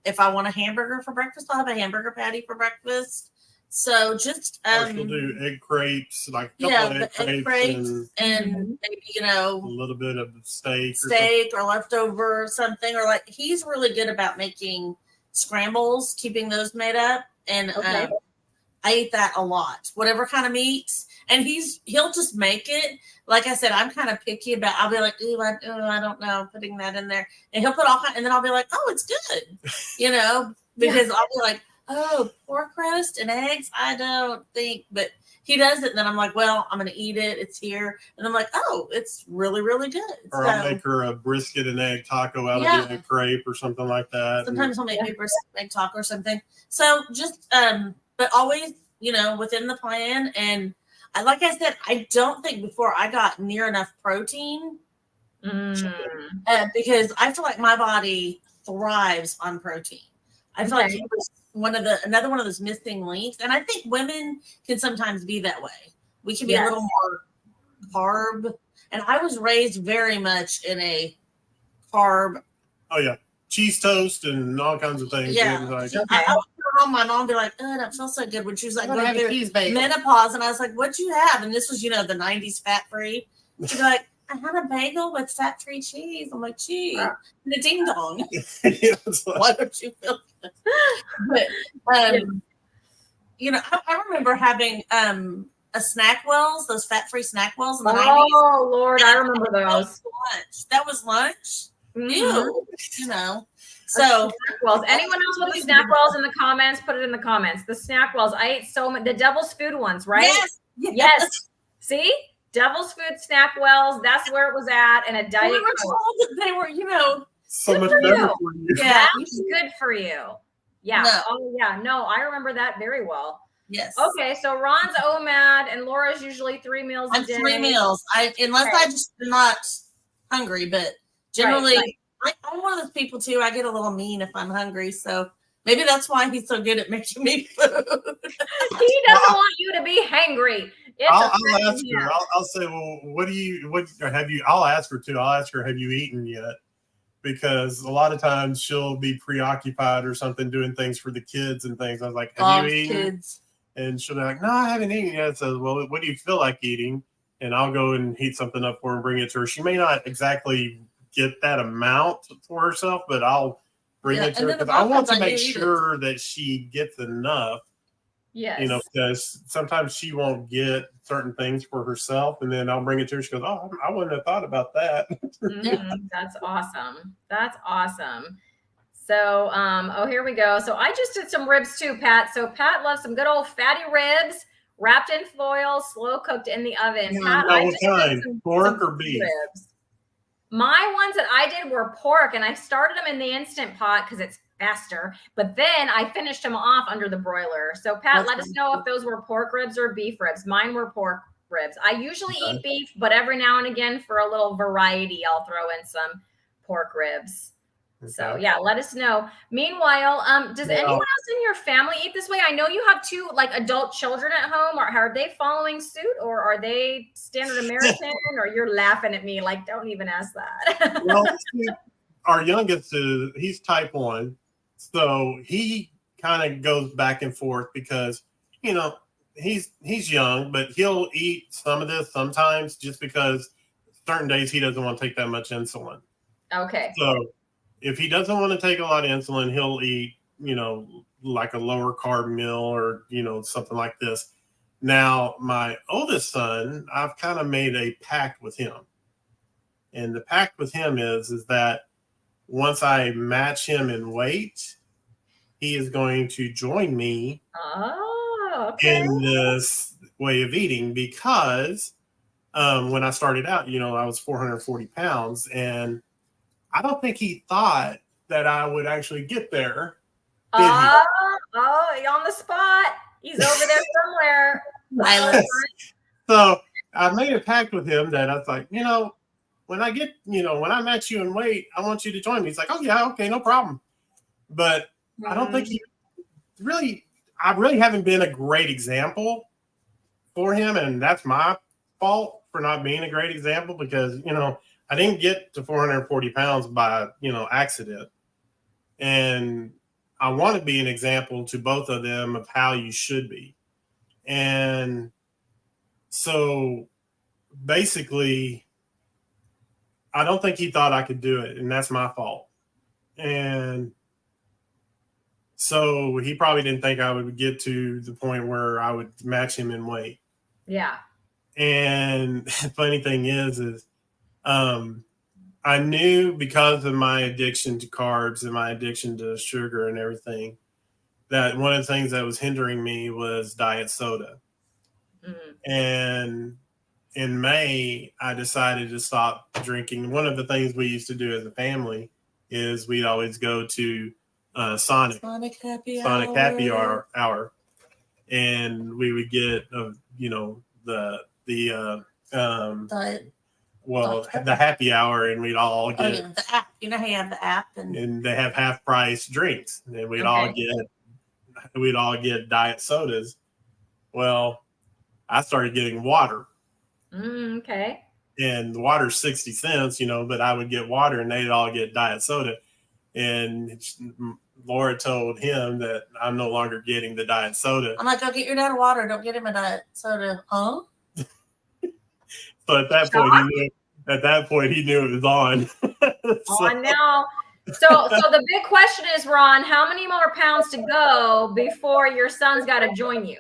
if I want a hamburger for breakfast, I'll have a hamburger patty for breakfast. So just she'll do egg crepes, like a couple of egg crepes and maybe a little bit of steak or leftover something. Or like, he's really good about making scrambles, keeping those made up, and I eat that a lot. Whatever kind of meat, and he'll just make it. Like I said, I'm kind of picky about. I'll be like, I don't know, putting that in there, and he'll put all kind, and then I'll be like, oh, it's good, because I'll be like, oh, pork roast and eggs? I don't think, but he does it. And then I'm like, well, I'm going to eat it. It's here. And I'm like, oh, it's really, really good. Or I'll make her a brisket and egg taco out of the crepe or something like that. Sometimes I'll make me a egg taco or something. So just, but always, within the plan. And like I said, I don't think before I got near enough protein because I feel like my body thrives on protein. I feel like it was another one of those missing links. And I think women can sometimes be that way. We can be a little more carb. And I was raised very much in a carb. Oh, yeah. Cheese toast and all kinds of things. Yeah. I would go home, my mom would be like, oh, that feels so good. When she was like going through menopause. And I was like, what'd you have? And this was, the 90s fat free. She'd be like, I had a bagel with fat-free cheese. I'm like, cheese. And a ding dong. Why don't you feel good? But, I remember having a snack wells, those fat-free snack wells in the 90s. Oh, Lord, I remember those. That was lunch. Mm-hmm. Ew. So snack wells. Anyone else with the snack wells in the comments? Put it in the comments. The snack wells. I ate so many. The Devil's Food ones, right? Yes. See? Devil's Food snack wells. That's where it was at. And a Diet Coke. They were, so much better for you. Yeah. That's good for you. Yeah. No. Oh, yeah. No, I remember that very well. Yes. Okay. So Ron's OMAD and Laura's usually 3 meals a day. 3 meals. Unless I just am not hungry, but generally I'm one of those people too. I get a little mean if I'm hungry. So maybe that's why he's so good at making me food. He doesn't want you to be hangry. I'll ask her. I'll say, well, I'll ask her too. I'll ask her, have you eaten yet? Because a lot of times she'll be preoccupied or something doing things for the kids and things. I was like, have you eaten? Kids. And she'll be like, no, I haven't eaten yet. So, well, what do you feel like eating? And I'll go and heat something up for her and bring it to her. She may not exactly get that amount for herself, but I'll bring it to her because I want to make sure that she gets enough. Yes. Because sometimes she won't get certain things for herself, and then I'll bring it to her. She goes, "Oh, I wouldn't have thought about that." That's awesome. That's awesome. So, here we go. So I just did some ribs too, Pat. So Pat loves some good old fatty ribs wrapped in foil, slow cooked in the oven. Pat, what kind? Pork or beef? Ribs. My ones that I did were pork, and I started them in the Instant Pot because it's faster, but then I finished them off under the broiler. So Pat, let us know if those were pork ribs or beef ribs. Mine were pork ribs. I usually eat beef, but every now and again for a little variety, I'll throw in some pork ribs. Okay. So yeah, let us know. Meanwhile, does anyone else in your family eat this way? I know you have 2 adult children at home, or are they following suit, or are they standard American, or you're laughing at me like, don't even ask that. Well, our youngest he's type 1. So he kind of goes back and forth because, he's young, but he'll eat some of this sometimes just because certain days he doesn't want to take that much insulin. Okay. So if he doesn't want to take a lot of insulin, he'll eat, like a lower carb meal or, something like this. Now, my oldest son, I've kind of made a pact with him. And the pact with him is that once I match him in weight, he is going to join me in this way of eating because when I started out, I was 440 pounds, and I don't think he thought that I would actually get there. Oh, on the spot. He's over there somewhere. So I made a pact with him that I was like, when I match you in weight, I want you to join me. He's like, oh yeah, okay, no problem. But I don't think I really haven't been a great example for him. And that's my fault for not being a great example because, I didn't get to 440 pounds by, accident. And I want to be an example to both of them of how you should be. And so basically, I don't think he thought I could do it, and that's my fault. And so he probably didn't think I would get to the point where I would match him in weight. Yeah. And the funny thing is I knew because of my addiction to carbs and my addiction to sugar and everything that one of the things that was hindering me was diet soda. Mm-hmm. And in May, I decided to stop drinking. One of the things we used to do as a family is we'd always go to Sonic Happy Hour, and we would get Diet. the happy hour, and we'd all get the app. You know how you have the app, and they have half price drinks, and we'd all get diet sodas. Well, I started getting water. Okay. And the water's 60 cents, but I would get water and they'd all get diet soda. And Laura told him that I'm no longer getting the diet soda. I'm like, go get your dad water. Don't get him a diet soda. Huh? So at that point, he knew it was on. On now. So the big question is, Ron, how many more pounds to go before your son's got to join you?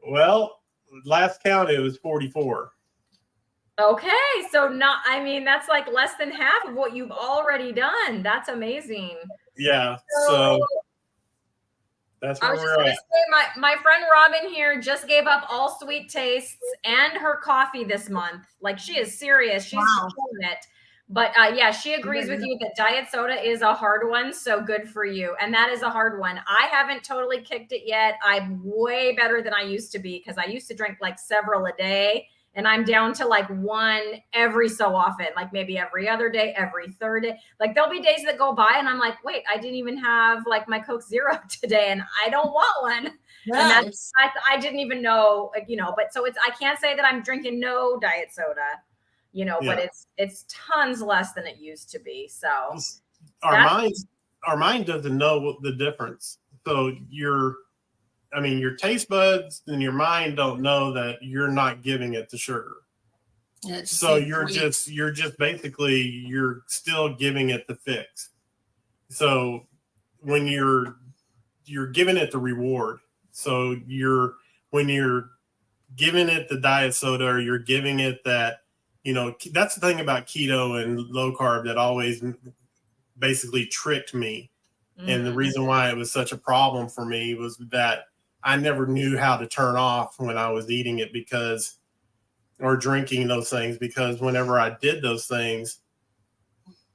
Well, last count, it was 44. Okay, so that's like less than half of what you've already done. That's amazing. Yeah, so that's where we're at. My friend Robin here just gave up all sweet tastes and her coffee this month. Like, she is serious. She's doing it. But yeah, she agrees with you that diet soda is a hard one. So good for you. And that is a hard one. I haven't totally kicked it yet. I'm way better than I used to be, because I used to drink like several a day. And I'm down to like one every so often, like maybe every other day, every third day. Like, there'll be days that go by and I'm like, wait, I didn't even have like my Coke Zero today and I don't want one. Yeah, and I didn't even know, but so I can't say that I'm drinking no diet soda, but it's tons less than it used to be. So our mind doesn't know the difference. So your taste buds and your mind don't know that you're not giving it the sugar. Yeah, so you're still giving it the fix. So when you're giving it the reward. So when you're giving it the diet soda, or you're giving it that, that's the thing about keto and low carb that always basically tricked me. Mm-hmm. And the reason why it was such a problem for me was that I never knew how to turn off when I was eating it or drinking those things, because whenever I did those things,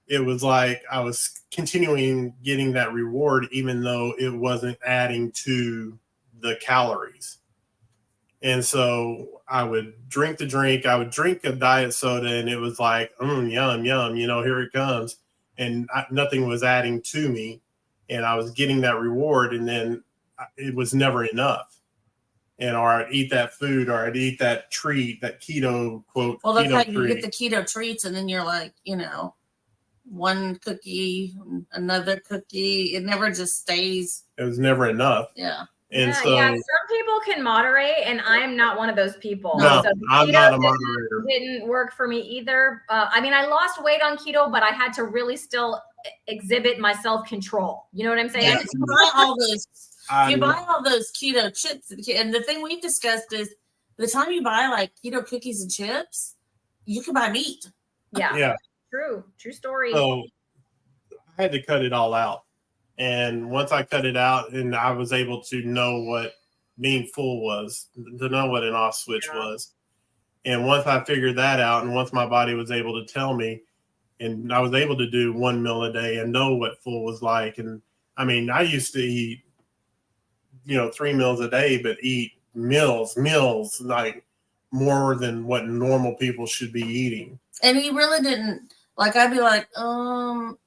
it was like I was continuing getting that reward, even though it wasn't adding to the calories. And so I would drink the drink. I would drink a diet soda, and it was like, yum, yum, here it comes. And nothing was adding to me. And I was getting that reward, and then it was never enough. Or I'd eat that food, or I'd eat that treat, that keto quote. Well, that's how you get the keto treats, and then you're like, one cookie, another cookie. It never just stays. It was never enough. Yeah. And some people can moderate, and I am not one of those people. No, so I'm not a moderator. Didn't work for me either. I lost weight on keto, but I had to really still exhibit my self-control. You know what I'm saying? Yeah, you buy all those keto chips, and the thing we've discussed is the time you buy like keto cookies and chips, you can buy meat. Yeah. True story. So I had to cut it all out. And once I cut it out, and I was able to know what being full was, to know what an off switch was. And once I figured that out, and once my body was able to tell me, and I was able to do 1 meal a day and know what full was like. And I used to eat, 3 meals a day, but eat meals like more than what normal people should be eating. And he really didn't. Like, I'd be like,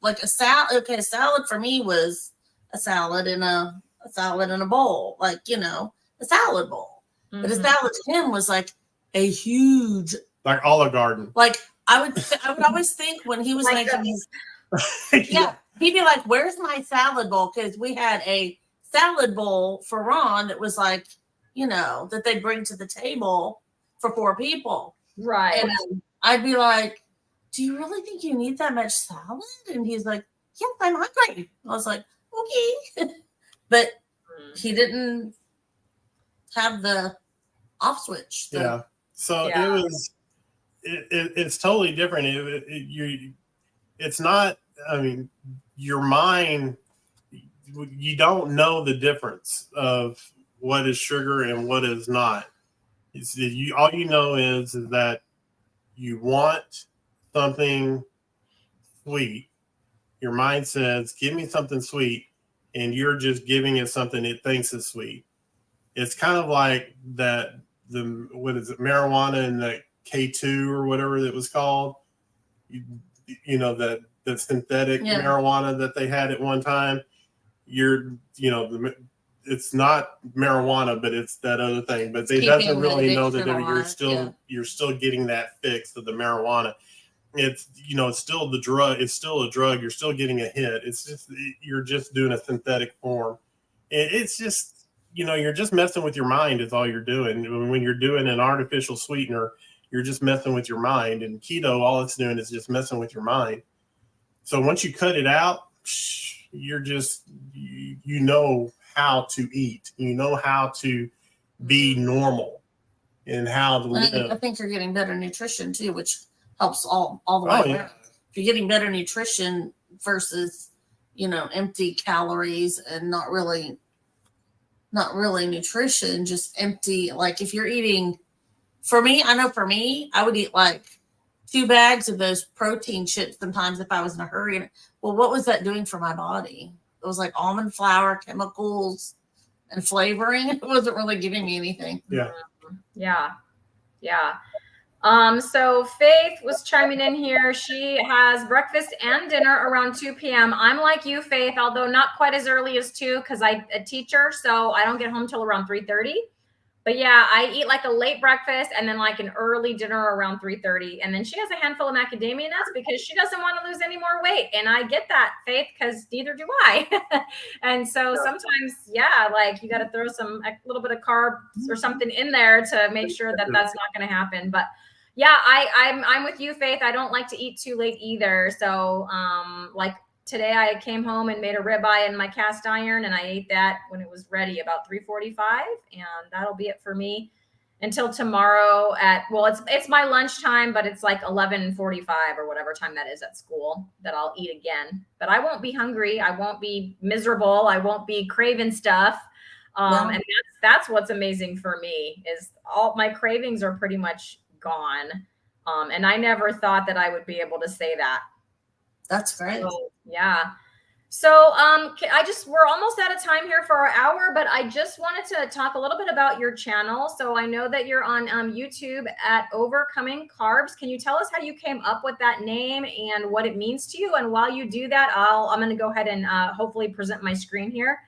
like a salad. Okay, a salad for me was a salad in a bowl, like, a salad bowl. Mm-hmm. But a salad to him was like a huge, like Olive Garden. Like I would always think when he was making his, he'd be like, "Where's my salad bowl?" Because we had a salad bowl for Ron that was like, that they bring to the table for 4 people, right? And I'd be like, do you really think you need that much salad? And he's like, yes, I'm hungry. I was like, okay. But he didn't have the off switch. Yeah. So it was, it's totally different. It's not, your mind, you don't know the difference of what is sugar and what is not. All you know is that you want something sweet. Your mind says, give me something sweet, and you're just giving it something it thinks is sweet. It's kind of like that, what is it, marijuana and the K2 or whatever it was called. You know, the synthetic marijuana that they had at one time. It's not marijuana, but it's that other thing. But it doesn't really know that you're still getting that fix of the marijuana. It's it's still the drug. It's still a drug. You're still getting a hit. It's just you're just doing a synthetic form. It's just you're just messing with your mind. Is all you're doing. When you're doing an artificial sweetener, you're just messing with your mind. And keto, all it's doing is just messing with your mind. So once you cut it out, you're just you know how to eat. You know how to be normal and how to live. I think you're getting better nutrition too, which helps all the way around. Yeah. If you're getting better nutrition versus empty calories and not really nutrition, just empty. Like if you're eating, for me, I would eat like 2 bags of those protein chips sometimes if I was in a hurry. Well, what was that doing for my body? It was like almond flour, chemicals, and flavoring. It wasn't really giving me anything. Yeah. So Faith was chiming in here. She has breakfast and dinner around 2 p.m. I'm like you, Faith, although not quite as early as 2 because I'm a teacher, so I don't get home till around 3:30. But yeah, I eat like a late breakfast and then like an early dinner around 3:30. And then she has a handful of macadamia nuts because she doesn't want to lose any more weight. And I get that, Faith, because neither do I. And so sometimes, like you got to throw a little bit of carbs or something in there to make sure that that's not going to happen. But yeah, I'm with you, Faith. I don't like to eat too late either. So like today I came home and made a ribeye in my cast iron, and I ate that when it was ready about 3:45, and that'll be it for me until tomorrow it's my lunchtime, but it's like 11:45 or whatever time that is at school that I'll eat again. But I won't be hungry. I won't be miserable. I won't be craving stuff. And that's what's amazing for me is all my cravings are pretty much gone. And I never thought that I would be able to say that. That's great. So, yeah. So we're almost out of time here for our hour, but I just wanted to talk a little bit about your channel. So I know that you're on YouTube at Overcoming Carbs. Can you tell us how you came up with that name and what it means to you? And while you do that, I'm going to go ahead and hopefully present my screen here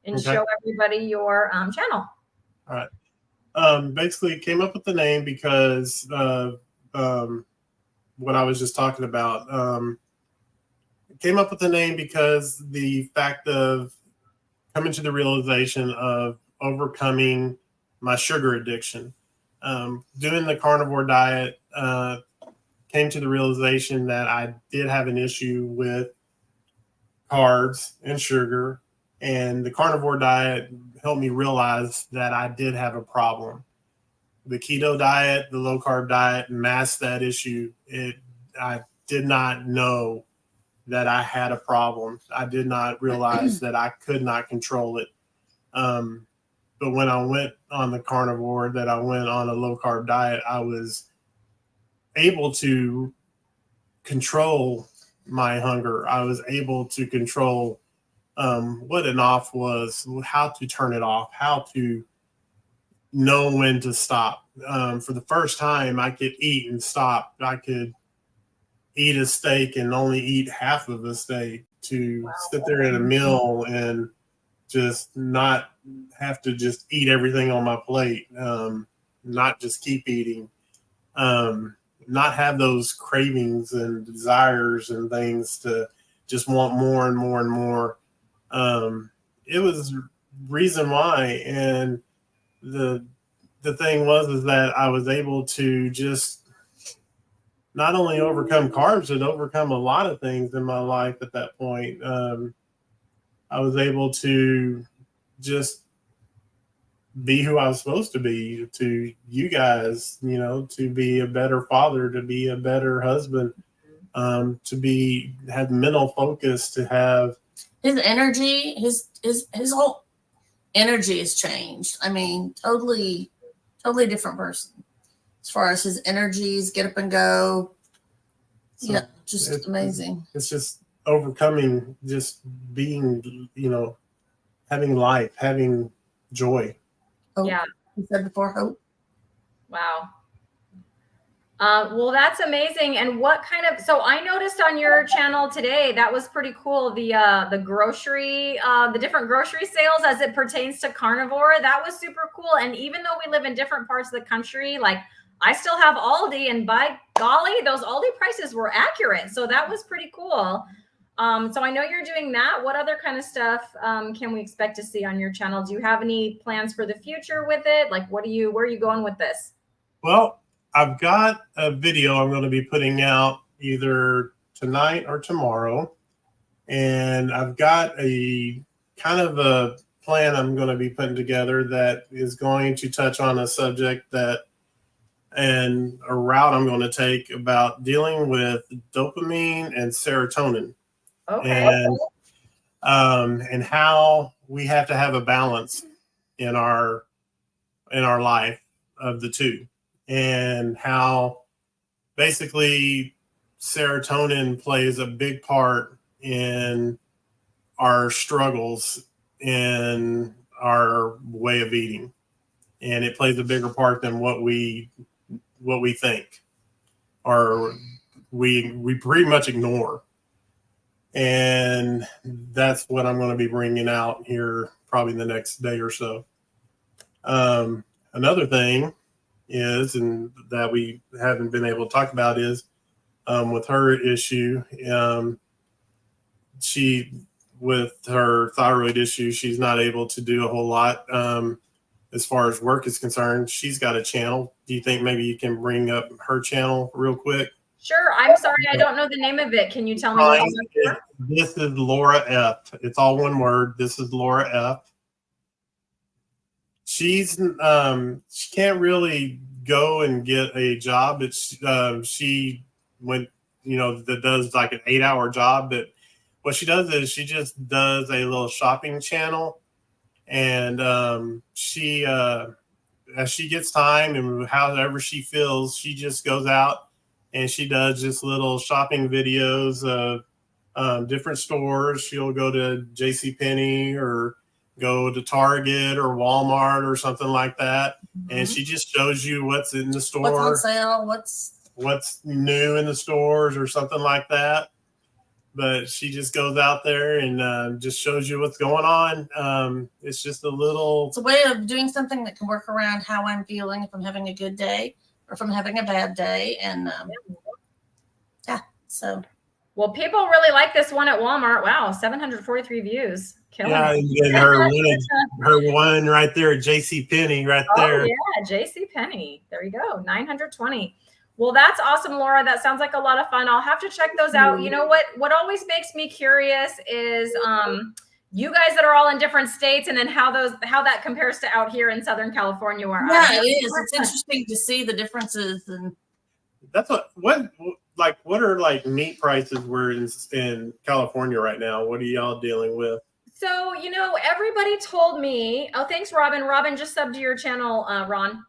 and show everybody your channel. All right. Basically came up with the name because what I was just talking about. Came up with the name because the fact of coming to the realization of overcoming my sugar addiction. Doing the carnivore diet, came to the realization that I did have an issue with carbs and sugar, and the carnivore diet helped me realize that I did have a problem. The keto diet, the low carb diet masked that issue. I did not know that I had a problem. I did not realize that I could not control it. But when I went on the carnivore, that I went on a low carb diet, I was able to control my hunger. I was able to control what an off was, how to turn it off, how to know when to stop. For the first time, I could eat and stop. I could eat a steak and only eat half of a steak, to sit there at a meal and just not have to just eat everything on my plate, not just keep eating, not have those cravings and desires and things to just want more and more and more. It was reason why. And the thing was that I was able to just not only overcome carbs, but overcome a lot of things in my life at that point. I was able to just be who I was supposed to be to you guys, to be a better father, to be a better husband, to have mental focus, to have his energy, his whole energy has changed. I mean, totally different person as far as his energies, get up and go. So Yeah, just amazing. It's just overcoming, just being, having life, having joy. Hope. Yeah. You said before, hope. Wow. Well, that's amazing. And what kind of, so I noticed on your channel today, that was pretty cool. The grocery, the different grocery sales as it pertains to carnivore, that was super cool. And even though we live in different parts of the country, like I still have Aldi, and by golly, those Aldi prices were accurate. So that was pretty cool. So I know you're doing that. What other kind of stuff can we expect to see on your channel? Do you have any plans for the future with it? Like, where are you going with this? Well, I've got a video I'm going to be putting out either tonight or tomorrow. And I've got a kind of a plan I'm going to be putting together that is going to touch on a subject and a route I'm going to take about dealing with dopamine and serotonin. Okay. And how we have to have a balance in our life of the two, and how basically serotonin plays a big part in our struggles in our way of eating, and it plays a bigger part than what we think, or we pretty much ignore. And that's what I'm going to be bringing out here probably the next day or so. Another thing is, and that we haven't been able to talk about, is with her issue. She, with her thyroid issue, she's not able to do a whole lot as far as work is concerned. She's got a channel. Do you think maybe you can bring up her channel real quick? Sure. I'm sorry, I don't know the name of it. Can you tell me what it's for? This is Laura F. It's all one word. This is Laura F. She's she can't really go and get a job. It's she went, that does like an 8-hour job. But what she does is she just does a little shopping channel, and she as she gets time and however she feels, she just goes out and she does just little shopping videos of different stores. She'll go to JCPenney or go to Target or Walmart or something like that. Mm-hmm. And she just shows you what's in the store. What's on sale, what's new in the stores or something like that. But she just goes out there and just shows you what's going on. It's just it's a way of doing something that can work around how I'm feeling, if I'm having a good day or if I'm having a bad day. And so. Well, people really like this one at Walmart. Wow, 743 views. Killing and her one right there at JCPenney right there. Oh, yeah, JCPenney. There you go, 920. Well, that's awesome, Laura. That sounds like a lot of fun. I'll have to check those out. You know what always makes me curious is you guys that are all in different states, and then how that compares to out here in Southern California, where it is. It's interesting to see the differences. And that's what are like meat prices we're in California right now? What are y'all dealing with? So, everybody told me, oh, thanks, Robin. Robin just subbed to your channel, Ron.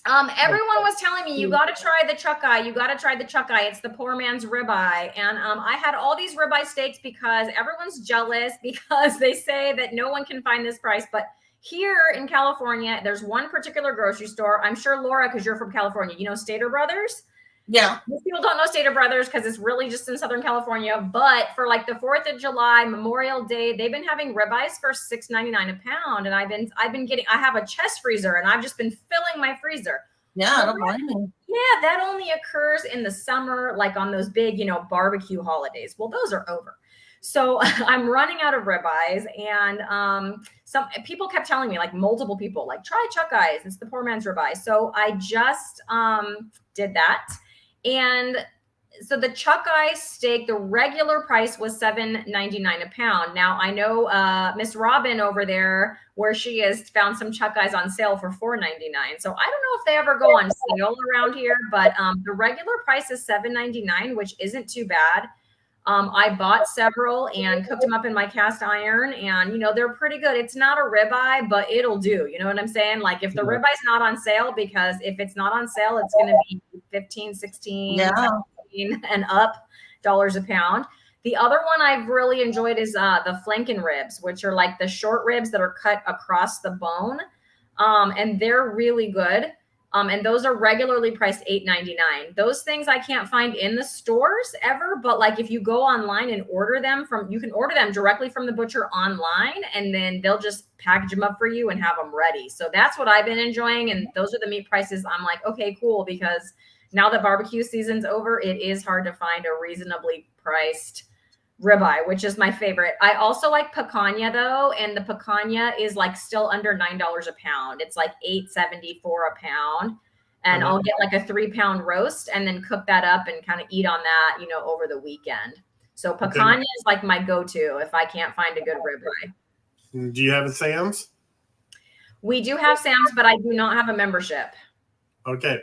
Everyone was telling me, you got to try the chuck eye. You got to try the chuck eye. It's the poor man's ribeye. And I had all these ribeye steaks because everyone's jealous because they say that no one can find this price. But here in California, there's one particular grocery store. I'm sure, Laura, because you're from California, Stater Brothers? Yeah. Most people don't know Stater Brothers because it's really just in Southern California. But for like the 4th of July, Memorial Day, they've been having ribeyes for $6.99 a pound. And I have a chest freezer and I've just been filling my freezer. Yeah, I don't mind it. Yeah, that only occurs in the summer, like on those big, barbecue holidays. Well, those are over. So I'm running out of ribeyes, and some people kept telling me, like multiple people, like try chuck eyes. It's the poor man's ribeye. So I just did that. And so the chuck eye steak, the regular price was $7.99 a pound. Now I know Miss Robin over there, where she is, found some chuck eyes on sale for $4.99. So I don't know if they ever go on sale around here, but the regular price is $7.99, which isn't too bad. I bought several and cooked them up in my cast iron, and they're pretty good. It's not a ribeye, but it'll do. You know what I'm saying? Like if the ribeye's not on sale, because if it's not on sale, it's going to be 15, 16, 17 and up dollars a pound. The other one I've really enjoyed is the flanken ribs, which are like the short ribs that are cut across the bone. And they're really good. And those are regularly priced $8.99. Those things I can't find in the stores ever, but like if you go online and order them you can order them directly from the butcher online, and then they'll just package them up for you and have them ready. So that's what I've been enjoying. And those are the meat prices I'm like, okay, cool. Because now that barbecue season's over, it is hard to find a reasonably priced ribeye, which is my favorite. I also like picanha though, and the picanha is like still under $9 a pound. It's like $8.74 a pound, and I'll get like a 3-pound roast and then cook that up and kind of eat on that, over the weekend. So picanha is like my go-to if I can't find a good ribeye. Do you have a Sam's? We do have Sam's, but I do not have a membership. Okay.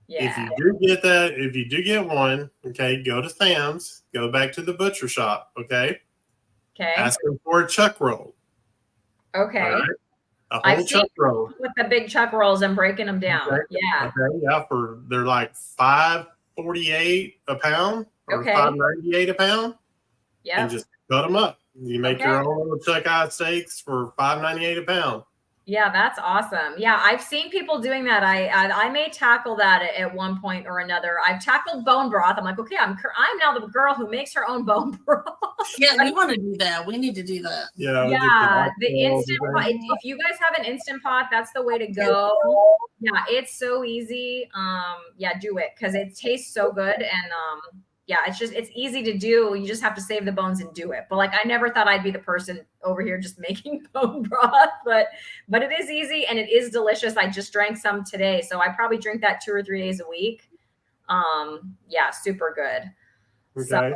Yeah. If you do get one, okay, go to Sam's, go back to the butcher shop, okay? Okay. Ask them for a chuck roll. Okay. Right? A whole chuck roll. With the big chuck rolls and breaking them down. Okay. Yeah. Okay. Yeah, they're like $5.48 a pound or $5.98 a pound. Yeah. And just cut them up. You make your own little chuck eye steaks for $5.98 a pound. Yeah, that's awesome. Yeah, I've seen people doing that. I may tackle that at one point or another. I've tackled bone broth. I'm like, okay, I'm now the girl who makes her own bone broth. Yeah, we want to do that. We need to do that. Yeah, the instant pot. If you guys have an instant pot, that's the way to go. Yeah, it's so easy. Yeah, do it because it tastes so good, and yeah, it's easy to do. You just have to save the bones and do it. But like, I never thought I'd be the person over here just making bone broth, but it is easy and it is delicious. I just drank some today, so I probably drink that 2 or 3 days a week. Yeah, super good. Okay. So,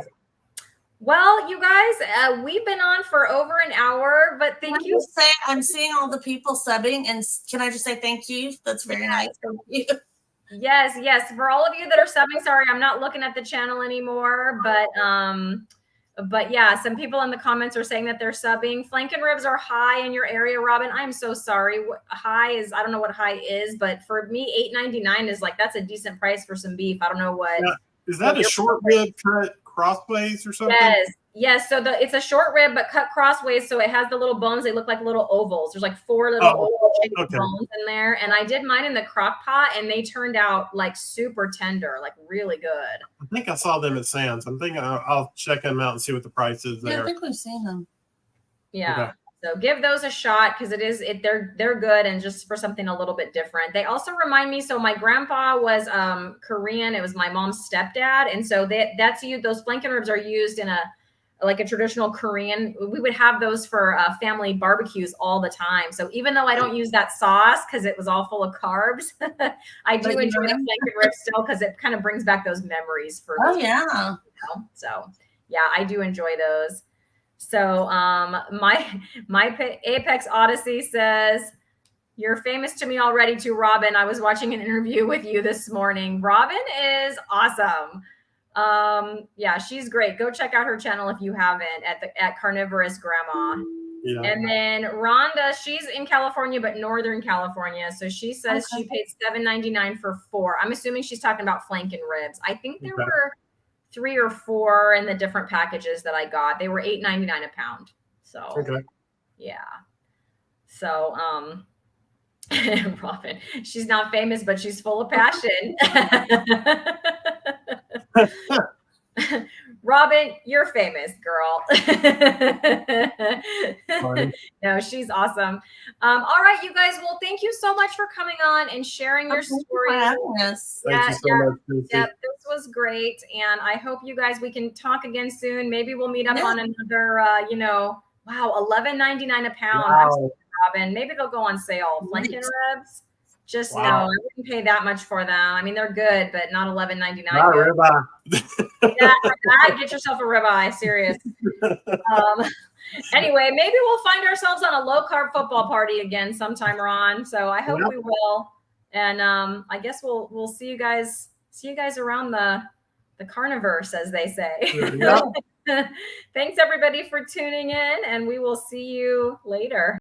well, you guys, we've been on for over an hour, but thank you. I'm seeing all the people subbing, and can I just say thank you? That's very nice. Thank you. Yes. For all of you that are subbing, sorry, I'm not looking at the channel anymore, but yeah, some people in the comments are saying that they're subbing. Flanken ribs are high in your area, Robin. I'm so sorry. High is, I don't know what high is, but for me, $8.99 is like, that's a decent price for some beef. I don't know what. Yeah. Is that a short rib cut crossways or something? Yes. So it's a short rib, but cut crossways. So it has the little bones. They look like little ovals. There's like 4 little oval-shaped bones in there. And I did mine in the crock pot, and they turned out like super tender, like really good. I think I saw them at Sam's. I'm thinking I'll check them out and see what the price is there. Yeah, I think we've seen them. Yeah. Okay. So give those a shot because they're good, and just for something a little bit different. They also remind me. So my grandpa was Korean. It was my mom's stepdad, and so those flanken ribs are used in a traditional Korean. We would have those for family barbecues all the time. So even though I don't use that sauce because it was all full of carbs, I do enjoy the flanken ribs still because it kind of brings back those memories for. Oh yeah. So yeah, I do enjoy those. So my Apex Odyssey says, "You're famous to me already too, Robin. I was watching an interview with you this morning. Robin is awesome. Yeah, she's great. Go check out her channel if you haven't at Carnivorous Grandma." Yeah. And then Rhonda, she's in California, but Northern California. So she says she paid $7.99 for 4. I'm assuming she's talking about flanken ribs. I think there were 3 or 4 in the different packages that I got. They were $8.99 a pound. So yeah. So Robin, she's not famous, but she's full of passion. Robin, you're famous, girl. No, she's awesome. All right, you guys. Well, thank you so much for coming on and sharing your story. Yes. Thank you so much. Yeah, this was great, and I hope you guys, we can talk again soon. Maybe we'll meet up on another. Wow, $11.99 a pound. Wow. Robin, maybe they'll go on sale. Flanken ribs. Just no, I wouldn't pay that much for them. I mean, they're good, but not $11.99. Not a ribeye. Yeah, get yourself a ribeye. Serious. Anyway, maybe we'll find ourselves on a low carb football party again sometime, Ron. So I hope we will. And I guess we'll see you guys. See you guys around the carniverse, as they say. Thanks everybody for tuning in, and we will see you later.